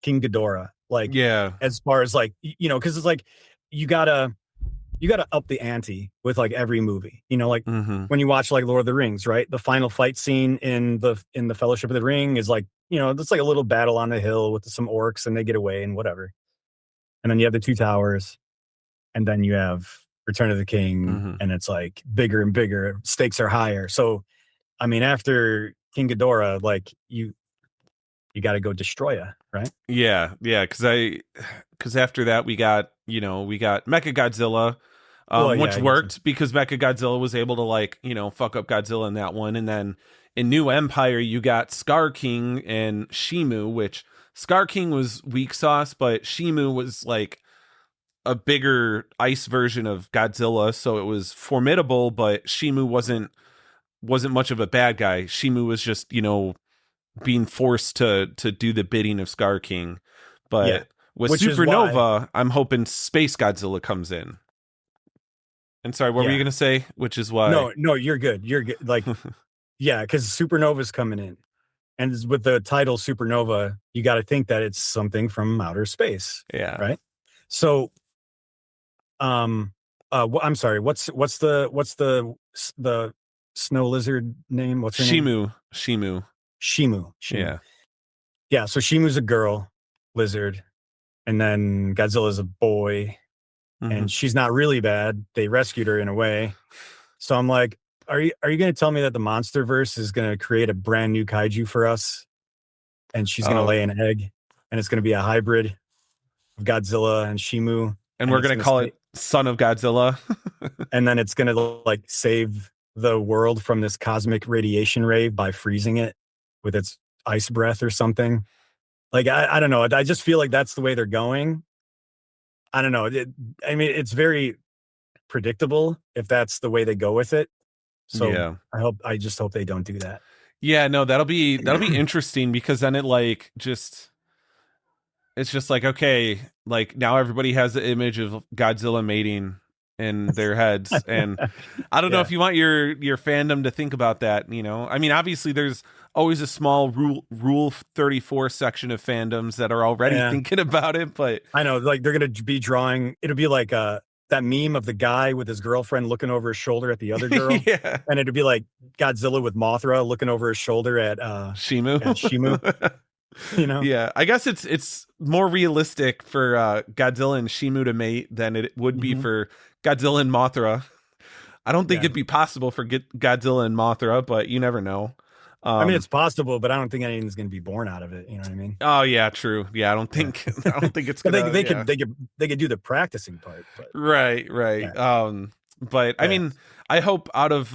King Ghidorah. Like yeah. as far as like because it's like you gotta you got to up the ante with like every movie. Like Mhm. when you watch like Lord of the Rings, right? The final fight scene in the Fellowship of the Ring is like, it's like a little battle on the hill with some orcs and they get away and whatever. And then you have the two towers, and then you have Return of the King, Mhm. and it's like bigger and bigger. Stakes are higher. So I mean, after King Ghidorah, like you got to go Destroya, right? Yeah, yeah, because after that we got Mecha Godzilla, Well, yeah, which I guess. worked because Mecha Godzilla was able to like fuck up Godzilla in that one, and then in New Empire you got Scar King and Shimu, which Scar King was weak sauce, but Shimu was like a bigger ice version of Godzilla, so it was formidable, but Shimu wasn't much of a bad guy. Shimu was just being forced to do the bidding of Scar King. Yeah, But with which is why. Supernova, I'm hoping Space Godzilla comes in. And sorry, what were you Yeah, gonna say? Which is why. no, no, you're good. You're good. Like, yeah, because Supernova's coming in. And with the title Supernova, you got to think that it's something from outer space, Yeah. right? So, I'm sorry. What's the snow lizard name? What's her name? Shimu. Shimu. Shimu. Yeah. Yeah. So Shimu's a girl lizard, and then Godzilla's a boy, Hmm. and she's not really bad. They rescued her in a way. So I'm like, are you going to tell me that the MonsterVerse is going to create a brand new kaiju for us, and she's going to Oh, lay an egg, and it's going to be a hybrid of Godzilla and Shimu, and and we're it's gonna gonna call it stay, Son of Godzilla. and then it's gonna like save the world from this cosmic radiation ray by freezing it. with its ice breath or something. Like, I don't know. I just feel like that's the way they're going. I don't know. I mean, it's very predictable if that's the way they go with it. So Yeah. I just hope they don't do that. Yeah, no, that'll be interesting because then it's just like, okay, like now everybody has the image of Godzilla mating in their heads, and I don't know Yeah. if you want your fandom to think about that. I mean, obviously there's always a small rule 34 section of fandoms that are already Yeah. thinking about it, but I know, like, they're gonna be drawing it'll be like, that meme of the guy with his girlfriend looking over his shoulder at the other girl, yeah, and it'd be like Godzilla with Mothra looking over his shoulder Shimu. at Shimu, you know? Yeah, I guess it's more realistic for Godzilla and Shimu to mate than it would be Mhm. for Godzilla and Mothra. I don't think Yeah. it'd be possible for Godzilla and Mothra, but you never know. I mean, Um, it's possible, but I don't think anything's gonna be born out of it, you know what I mean? oh yeah, true. Yeah, I don't Yeah. think I don't think it's But gonna. Yeah, they could do the practicing part, but right, right. yeah. But I Yeah. mean, I hope out of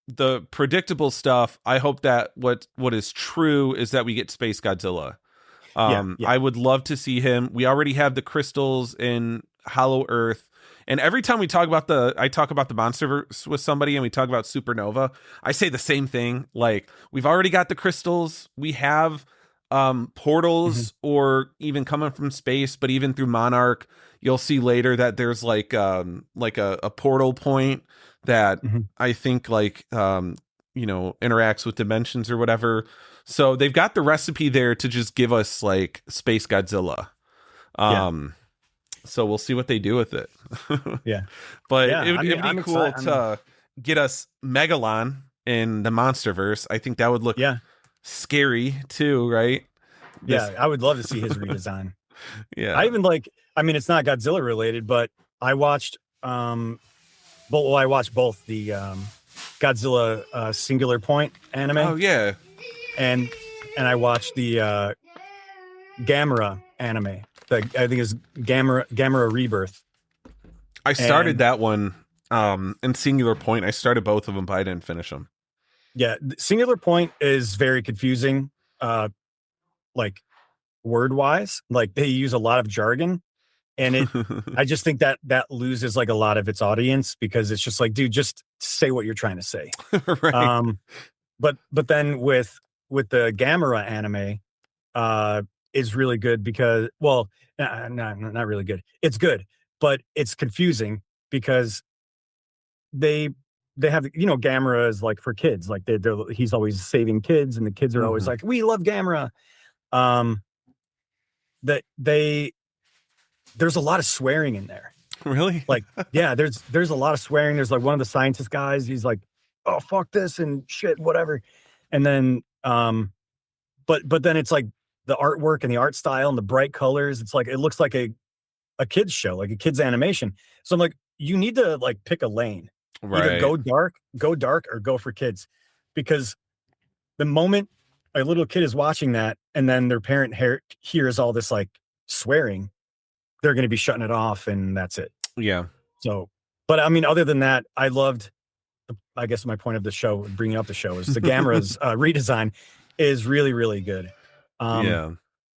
the predictable stuff, I hope that what is true is that we get Space Godzilla. Yeah, yeah. I would love to see him. We already have the crystals in Hollow Earth. And every time I talk about the monsterverse with somebody and we talk about Supernova, I say the same thing. Like, we've already got the crystals. We have Mhm, portals or even coming from space, but even through Monarch, you'll see later that there's like a portal point that mhm. I think interacts with dimensions or whatever. So they've got the recipe there to just give us like Space Godzilla. Yeah, Um, so we'll see what they do with it. yeah. But Yeah, I it mean, would be I'm cool excited. I mean, to get us Megalon in the MonsterVerse. I think that would look yeah, scary too, right? This, yeah, I would love to see his redesign. I yeah. even like I mean, it's not Godzilla related, but I watched, I watched both the, Godzilla, Singular Point Oh anime, yeah. and I watched the, Gamera anime. I think it's Gamera Rebirth, I started and that one in Singular Point. I started both of them, but I didn't finish them. yeah, Singular Point is very confusing, like, word-wise. Like, they use a lot of jargon, and I just think that loses, like, a lot of its audience because it's just like, "Dude, just say what you're trying to say." Right. Um, but then with the Gamera anime, uh, is really good because well, no, not really good. It's good, but it's confusing because they have Gamera is like for kids, like he's always saving kids, and the kids are always Mhm. like, "We love Gamera." Um, that they there's a lot of swearing in there. Really? Like, yeah, there's a lot of swearing. There's like one of the scientist guys, he's like, "Oh, fuck this and shit, whatever." And then, but then it's like the artwork and the art style and the bright colors. It's like it looks like a kids show, like a kids animation. So I'm like, you need to like pick a lane. Either Right. go dark, or go for kids, because the moment a little kid is watching that and then their parent hears all this like swearing, they're going to be shutting it off, and that's it. Yeah. So, but I mean, other than that, I loved. I guess my point of the show, bringing up the show, is the Gamera's redesign is really, really good. Um, Yeah.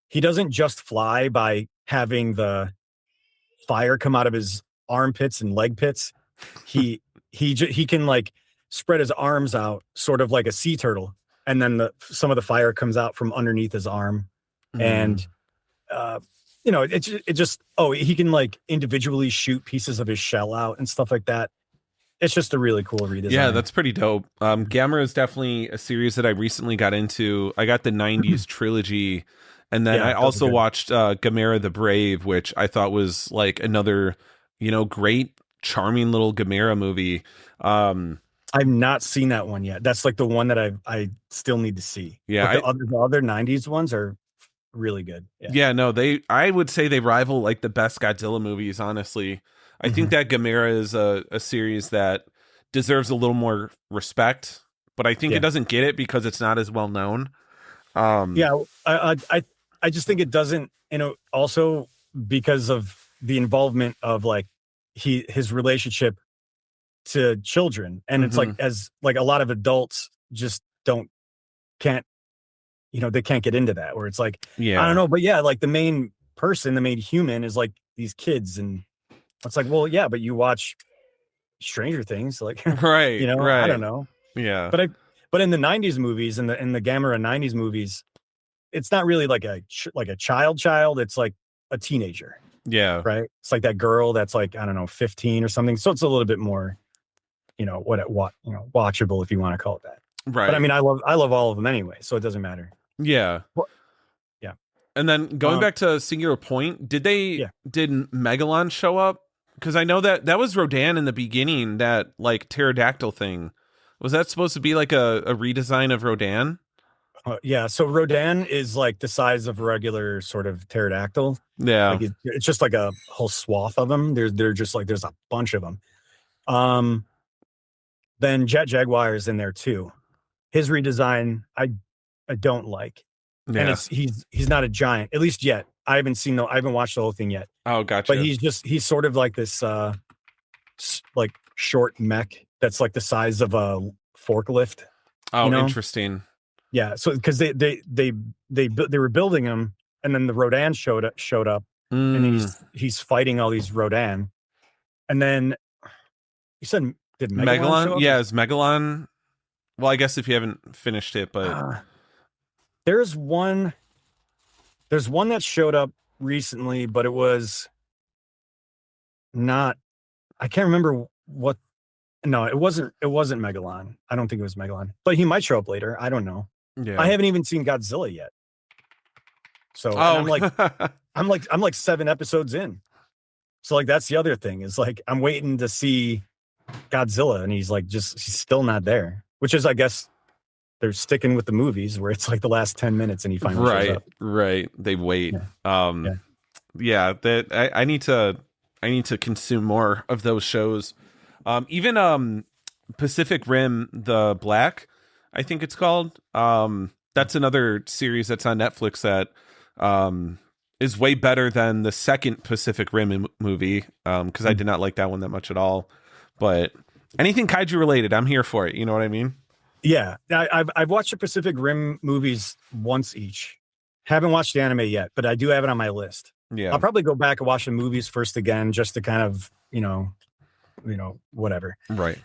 he doesn't just fly by having the fire come out of his armpits and leg pits. He he can like spread his arms out, sort of like a sea turtle, and then some of the fire comes out from underneath his arm, Mm. and uh, it just he can like individually shoot pieces of his shell out and stuff like that. It's just a really cool Yeah, redesign. that's pretty dope. Gamera is definitely a series that I recently got into. I got the 90s trilogy, and then I Yeah, those are also good. watched Gamera the Brave, which I thought was like another, great, charming little Gamera movie. Um, I've not seen that one yet. That's like the one that I still need to see. yeah, But the other 90s ones are really good. Yeah. yeah, no, I would say they rival like the best Godzilla movies, honestly. I think Mhm. that Gamera is a series that deserves a little more respect, but I think it Yeah. doesn't get it because it's not as well known. Um, Yeah, I just think it doesn't, also because of the involvement of like his relationship to children, and it's like mhm. as like a lot of adults just can't they can't get into that, where it's like, I don't Yeah. know, but yeah, like the main human is like these kids, and it's like, well, yeah, but you watch Stranger Things, like, Right. I don't Right. know. Yeah. But in the 90s movies, in the Gamera 90s movies, it's not really like a child, it's like a teenager, Yeah. right? It's like that girl that's like, I don't know, 15 or something. So it's a little bit more, watchable, if you want to call it that. But I Right. mean, I love all of them anyway, so it doesn't matter. Yeah. Well, yeah. And then going back to Singular Point, did Yeah. Megalon show up? Because I know that was Rodan in the beginning, that like pterodactyl thing. Was that supposed to be like a redesign of Rodan? Yeah. So Rodan is like the size of a regular sort of pterodactyl. Yeah. Like it's just like a whole swath of them. They're just like, there's a bunch of them. Then Jet Jaguar is in there too. His redesign, I don't like, and Yeah. he's not a giant, at least yet. I haven't watched the whole thing yet. Oh, gotcha. But he's sort of like this like short mech that's like the size of a forklift. Oh, interesting. Yeah, so because they were building him, and then the Rodan showed up, and he's fighting all these Rodan, and then you said, did Megalon show up? Yeah, is Megalon? Well, I guess if you haven't finished it, but there's one that showed up recently, but it was not. I can't remember what. No, it wasn't Megalon. I don't think it was Megalon, but he might show up later. I don't know. yeah. I haven't even seen Godzilla yet. So and Oh, I'm like 7 episodes in. So like that's the other thing, is like I'm waiting to see Godzilla, and he's still not there. Which is, I guess, they're sticking with the movies where it's like the last 10 minutes and he finally shows up. Right. They wait. Yeah. That I need to consume more of those shows. Even Pacific Rim the Black, I think it's called. That's another series that's on Netflix that is way better than the second Pacific Rim movie, because I did not like that one that much at all. But anything kaiju related, I'm here for it. You know what I mean? Yeah, I've watched the Pacific Rim movies once each. Haven't watched the anime yet, but I do have it on my list. Yeah. I'll probably go back and watch the movies first again, just to kind of, whatever. Right.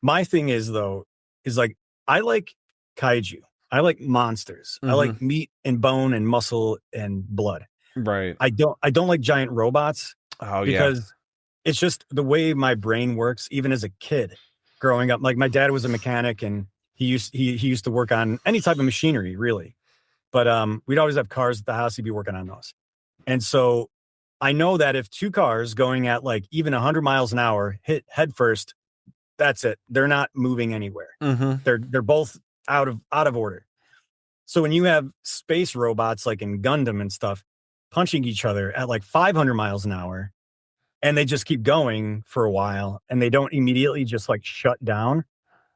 My thing is, though, is like, I like kaiju. I like monsters. I like meat and bone and muscle and blood. Right. I don't like giant robots. Oh, because it's just the way my brain works, even as a kid growing up. Like my dad was a mechanic, and he used to work on any type of machinery, really. But we'd always have cars at the house. He'd be working on those. And so I know that if 2 cars going at like even 100 miles an hour hit head first, that's it. They're not moving anywhere. They're both out of order. So when you have space robots like in Gundam and stuff punching each other at like 500 miles an hour, and they just keep going for a while, and they don't immediately just like shut down,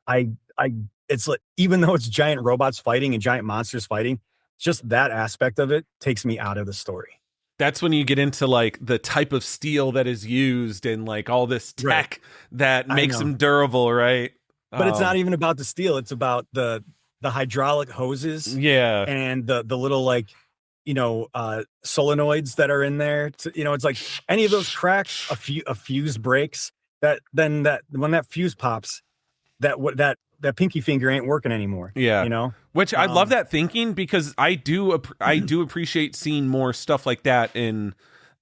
it's like, even though it's giant robots fighting and giant monsters fighting, just that aspect of it takes me out of the story. That's when you get into like the type of steel that is used and like all this tech that makes them durable, right? But it's not even about the steel. It's about the hydraulic hoses. Yeah. And the little like, solenoids that are in there. It's like any of those cracks, a fuse breaks, when that fuse pops, that pinky finger ain't working anymore. Yeah. Which I love that thinking, because I do appreciate seeing more stuff like that in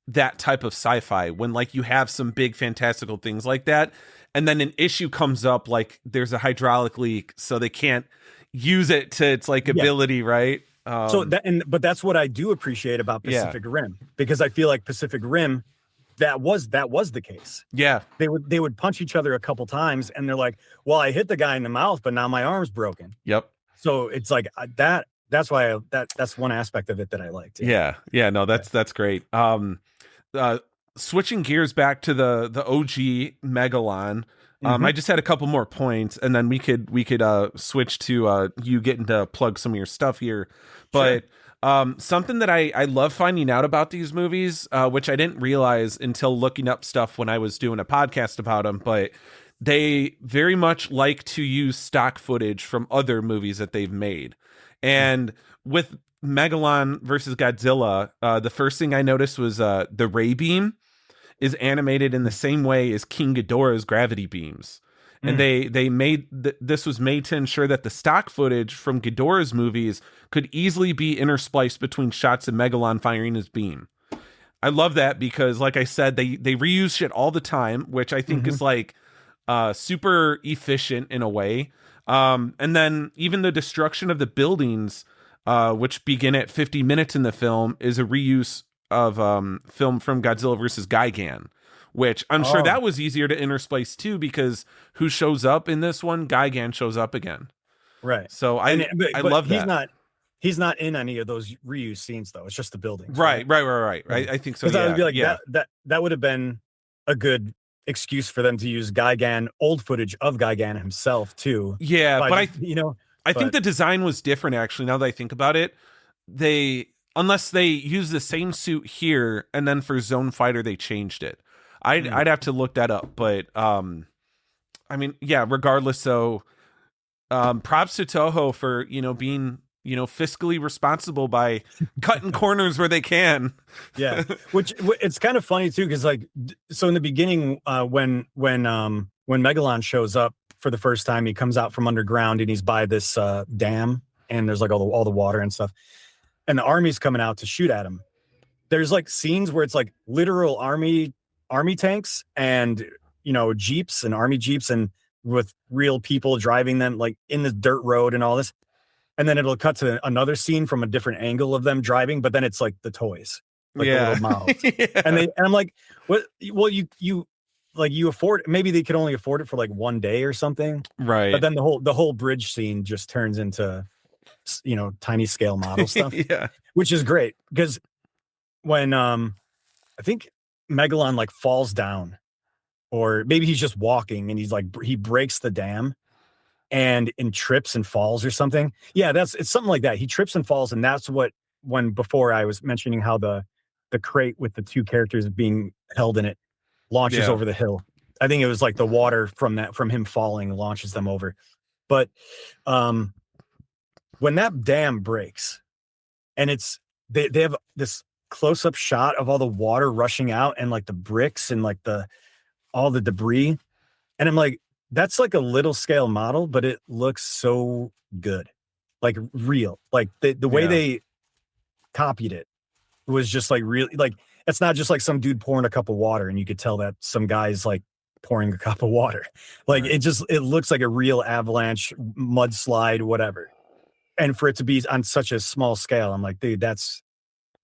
that type of sci-fi, when like you have some big fantastical things like that, and then an issue comes up, like there's a hydraulic leak, so they can't use it to its like ability, right? But that's what I do appreciate about Pacific Rim, because I feel like Pacific Rim, that was the case. Yeah. They would punch each other a couple times, and they're like, well, I hit the guy in the mouth, but now my arm's broken. Yep. So it's like that's why that's one aspect of it that I liked. Yeah. No, that's great. Switching gears back to the OG Megalon. I just had a couple more points, and then we could switch to you getting to plug some of your stuff here. But something that I love finding out about these movies, which I didn't realize until looking up stuff when I was doing a podcast about them, but they very much like to use stock footage from other movies that they've made. And with Megalon versus Godzilla, the first thing I noticed was the ray beam is animated in the same way as King Ghidorah's gravity beams. And Mm. they made this was made to ensure that the stock footage from Ghidorah's movies could easily be interspliced between shots of Megalon firing his beam. I love that because, like I said, they reuse shit all the time, which I think Hmm. is like super efficient in a way. And then even the destruction of the buildings, which begin at 50 minutes in the film, is a reuse of film from Godzilla versus Gigan, which I'm sure Oh, that was easier to intersplice too, because who shows up in this one? Gigan shows up again. right. So And I but love that. he's not in any of those reuse scenes though. It's just the buildings, right? Right. Yeah. I think so. Because I would Yeah, be like yeah, that would have been a good excuse for them to use Gigan old footage of Gigan himself too. yeah. By But just, I think but the design was different actually. Now that I think about it, they unless they use the same suit here and then for Zone Fighter they changed it. mm. I'd have to look that up, but I mean, yeah, regardless, so props to Toho for, being, fiscally responsible by cutting corners where they can. Yeah, which it's kind of funny too, because like, so in the beginning, when Megalon shows up for the first time, he comes out from underground and he's by this dam, and there's like all the water and stuff, and the army's coming out to shoot at him. There's like scenes where it's like literal army tanks and jeeps and army jeeps and with real people driving them like in the dirt road and all this, and then it'll cut to another scene from a different angle of them driving, but then it's like the toys, like the little Yeah. models. And Yeah. I'm like, what? Well, you like you afford, maybe they could only afford it for like one day or something, but Right. then the whole bridge scene just turns into tiny scale model stuff, Yeah. which is great because when I think Megalon like falls down, or maybe he's just walking and he's like he breaks the dam and trips and falls or something. Yeah, it's something like that. He trips and falls, and that's what, when before I was mentioning how the crate with the two characters being held in it launches Yeah. over the hill. I think it was like the water from him falling launches them over. But um when that dam breaks and they have this close up shot of all the water rushing out and like the bricks and like the all the debris, and I'm like, that's like a little scale model, but it looks so good. Like real. Like the way Yeah. they copied it was just like really, like it's not just like some dude pouring a cup of water and you could tell that some guy's like pouring a cup of water. Like Right. it looks like a real avalanche, mudslide, whatever. And for it to be on such a small scale, I'm like, dude, that's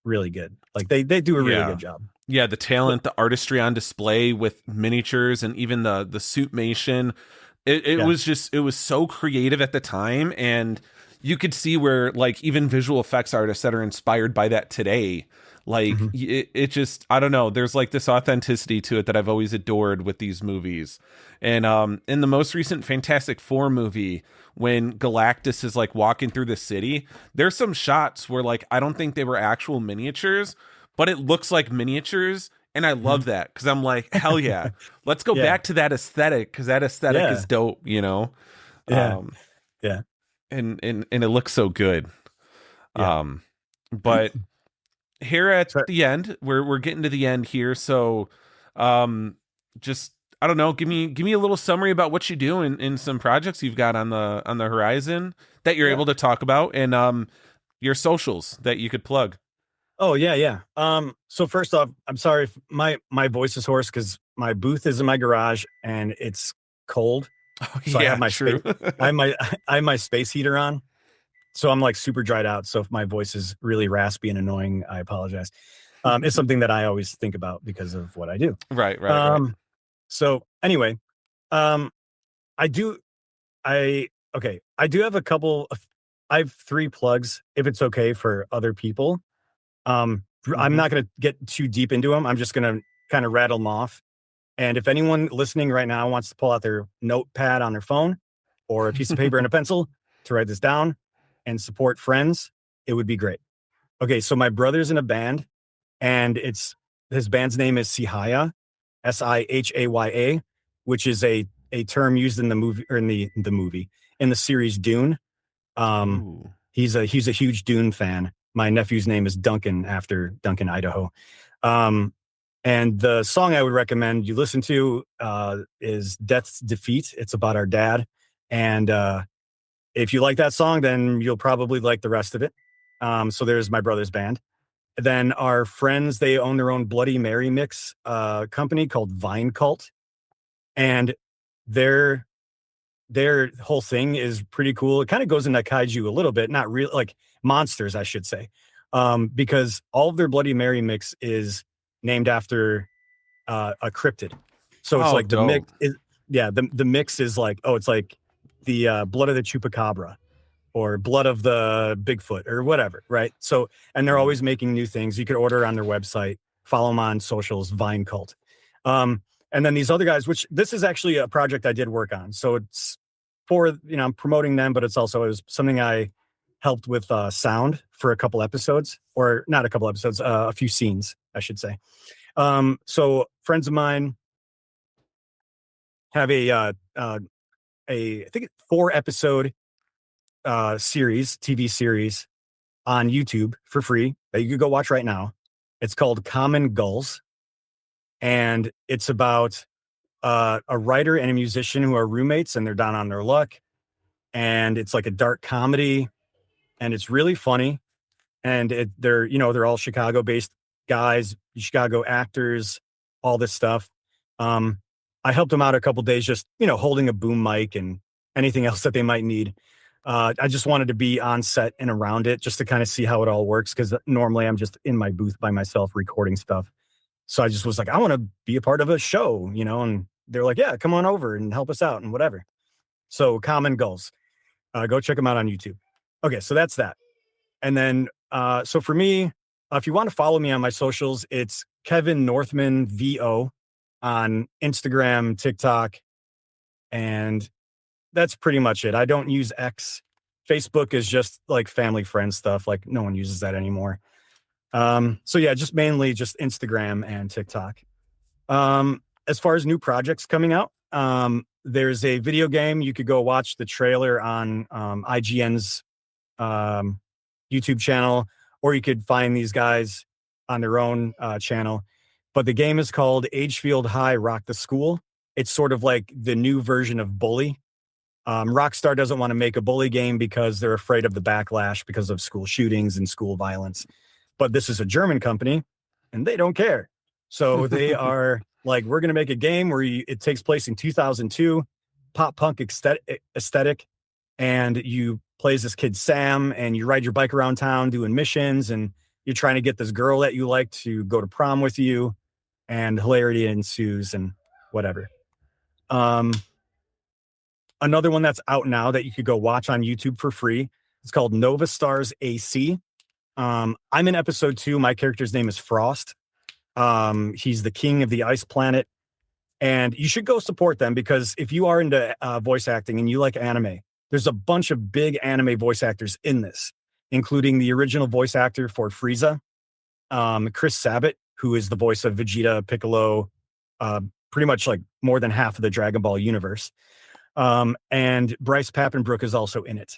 really good. Like they do a really Yeah. good job. Yeah, the But talent, the artistry on display with miniatures and even the suitmation. It yeah. was just it was so creative at the time, and you could see where like even visual effects artists that are inspired by that today, like Mhm. it just I don't know, there's like this authenticity to it that I've always adored with these movies. And in the most recent Fantastic Four movie, when Galactus is like walking through the city, there's some shots where like I don't think they were actual miniatures, but it looks like miniatures, and I Mhm. love that because I'm like, hell yeah, let's go Yeah. back to that aesthetic because that aesthetic Yeah. is dope. Yeah. Um, Yeah. and it looks so good. Yeah. Um, but here at So the end, we're getting to the end here, so um, just I don't know, give me a little summary about what you do in some projects you've got on the horizon that you're yeah. able to talk about, and your socials that you could plug. Oh yeah, yeah. So first off, I'm sorry if my voice is hoarse because my booth is in my garage and it's cold. Oh So I have yeah, my space true. I have my I have my space heater on. So I'm like super dried out. So if my voice is really raspy and annoying, I apologize. It's something that I always think about because of what I do. Right. Um, so anyway, um, I do I okay. I do have a couple of I have three plugs if it's okay for other people. I'm Hmm. not going to get too deep into them. I'm just going to kind of rattle them off. And if anyone listening right now wants to pull out their notepad on their phone or a piece of paper and a pencil to write this down and support friends, it would be great. Okay, so my brother's in a band, and his band's name is Sihaya, Sihaya, which is a term used in the movie, or in the movie, in the series Dune. Um, Ooh. He's a huge Dune fan. My nephew's name is Duncan, after Duncan, Idaho. And the song I would recommend you listen to is Death's Defeat. It's about our dad. And if you like that song, then you'll probably like the rest of it. So there's my brother's band. Then our friends, they own their own Bloody Mary mix company called Vine Cult. And their whole thing is pretty cool. It kind of goes into kaiju a little bit, not real, like monsters, I should say. Because all of their Bloody Mary mix is named after a cryptid. So it's like the mix is, the mix is like, it's like the blood of the chupacabra or blood of the Bigfoot or whatever, right? So, and they're always making new things. You could order on their website, follow them on socials, Vine Cult. And then these other guys, which this is actually a project I did work on. So it's for, I'm promoting them, but it was something I helped with sound for a couple episodes, or not a couple episodes, a few scenes, I should say. So friends of mine have I think 4-episode TV series on YouTube for free that you could go watch right now. It's called Common Gulls. And it's about a writer and a musician who are roommates, and they're down on their luck. And it's like a dark comedy, and it's really funny. And they're all Chicago-based guys, Chicago actors, all this stuff. I helped them out a couple days, just holding a boom mic and anything else that they might need. I just wanted to be on set and around it just to kind of see how it all works, because normally I'm just in my booth by myself recording stuff. So I just was like, I want to be a part of a show, and they're like, yeah, come on over and help us out and whatever. So Common Gulls, go check them out on YouTube. Okay, so that's that. And then, so for me, if you want to follow me on my socials, it's Kevin Northman VO on Instagram, TikTok, and that's pretty much it. I don't use X. Facebook is just like family friend stuff. Like no one uses that anymore. So yeah, just mainly just Instagram and TikTok. As far as new projects coming out, there's a video game. You could go watch the trailer on IGN's YouTube channel, or you could find these guys on their own channel. But the game is called Agefield High Rock the School. It's sort of like the new version of Bully. Rockstar doesn't want to make a Bully game because they're afraid of the backlash because of school shootings and school violence. But this is a German company, and they don't care. So they are like, we're going to make a game where it takes place in 2002, pop punk aesthetic, and you play as this kid Sam, and you ride your bike around town doing missions, and you're trying to get this girl that you like to go to prom with you, and hilarity ensues and whatever. Another one that's out now that you could go watch on YouTube for free. It's called Nova Stars AC. I'm in episode 2. My character's name is Frost. He's the king of the ice planet. And you should go support them, because if you are into voice acting and you like anime, there's a bunch of big anime voice actors in this, including the original voice actor for Frieza, Chris Sabat, who is the voice of Vegeta, Piccolo, pretty much like more than half of the Dragon Ball universe. And Bryce Papenbrook is also in it,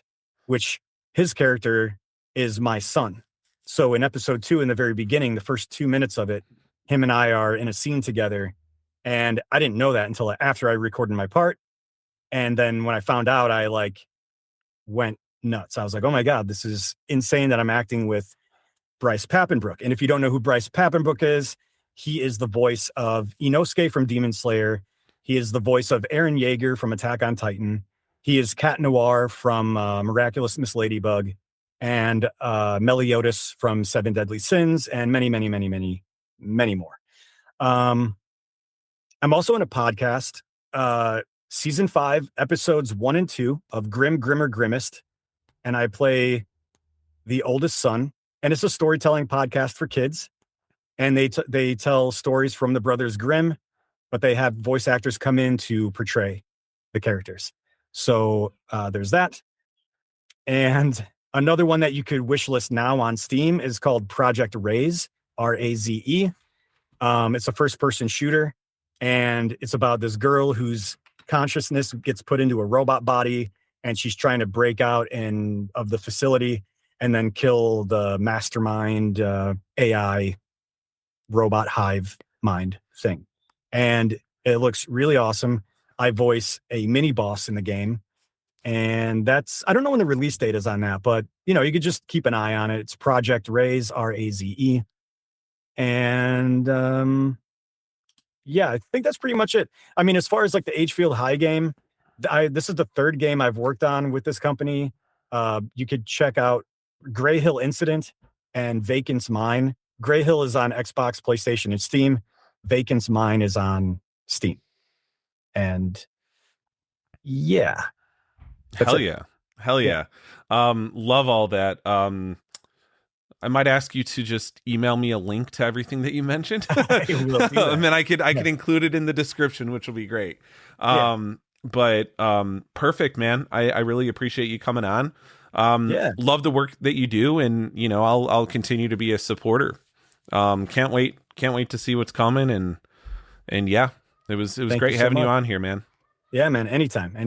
which his character is my son. So in episode 2, in the very beginning, the first 2 minutes of it, him and I are in a scene together. And I didn't know that until after I recorded my part. And then when I found out, I went nuts. I was like, oh my God, this is insane that I'm acting with Bryce Papenbrook. And if you don't know who Bryce Papenbrook is, he is the voice of Inosuke from Demon Slayer. He is the voice of Eren Yeager from Attack on Titan. He is Cat Noir from Miraculous Miss Ladybug, and Meliodas from Seven Deadly Sins, and many, many, many, many, many more. I'm also in a podcast, season 5, episodes 1 and 2 of Grim Grimmer Grimmest, and I play the oldest son. And it's a storytelling podcast for kids, and they tell stories from the Brothers Grimm, but they have voice actors come in to portray the characters. So there's that. And another one that you could wish list now on Steam is called Project RAZE, RAZE. It's a first-person shooter, and it's about this girl whose consciousness gets put into a robot body, and she's trying to break out of the facility. and then kill the mastermind AI robot hive mind thing. And it looks really awesome. I voice a mini boss in the game. And I don't know when the release date is on that, but you could just keep an eye on it. It's Project RAZE, RAZE. And yeah, I think that's pretty much it. I mean, as far as like the Agefield High game, this is the third game I've worked on with this company. You could check out Gray Hill Incident and Vacant's Mine. Gray Hill is on Xbox, PlayStation, and Steam. Vacant's Mine is on Steam. And yeah. Hell yeah. Hell yeah. Love all that. I might ask you to just email me a link to everything that you mentioned. I will do that. And then I could include it in the description, which will be great. But perfect, man. I really appreciate you coming on. Love the work that you do, and I'll continue to be a supporter. Can't wait to see what's coming, and yeah, it was great having you on here, man. Yeah, man. Anytime.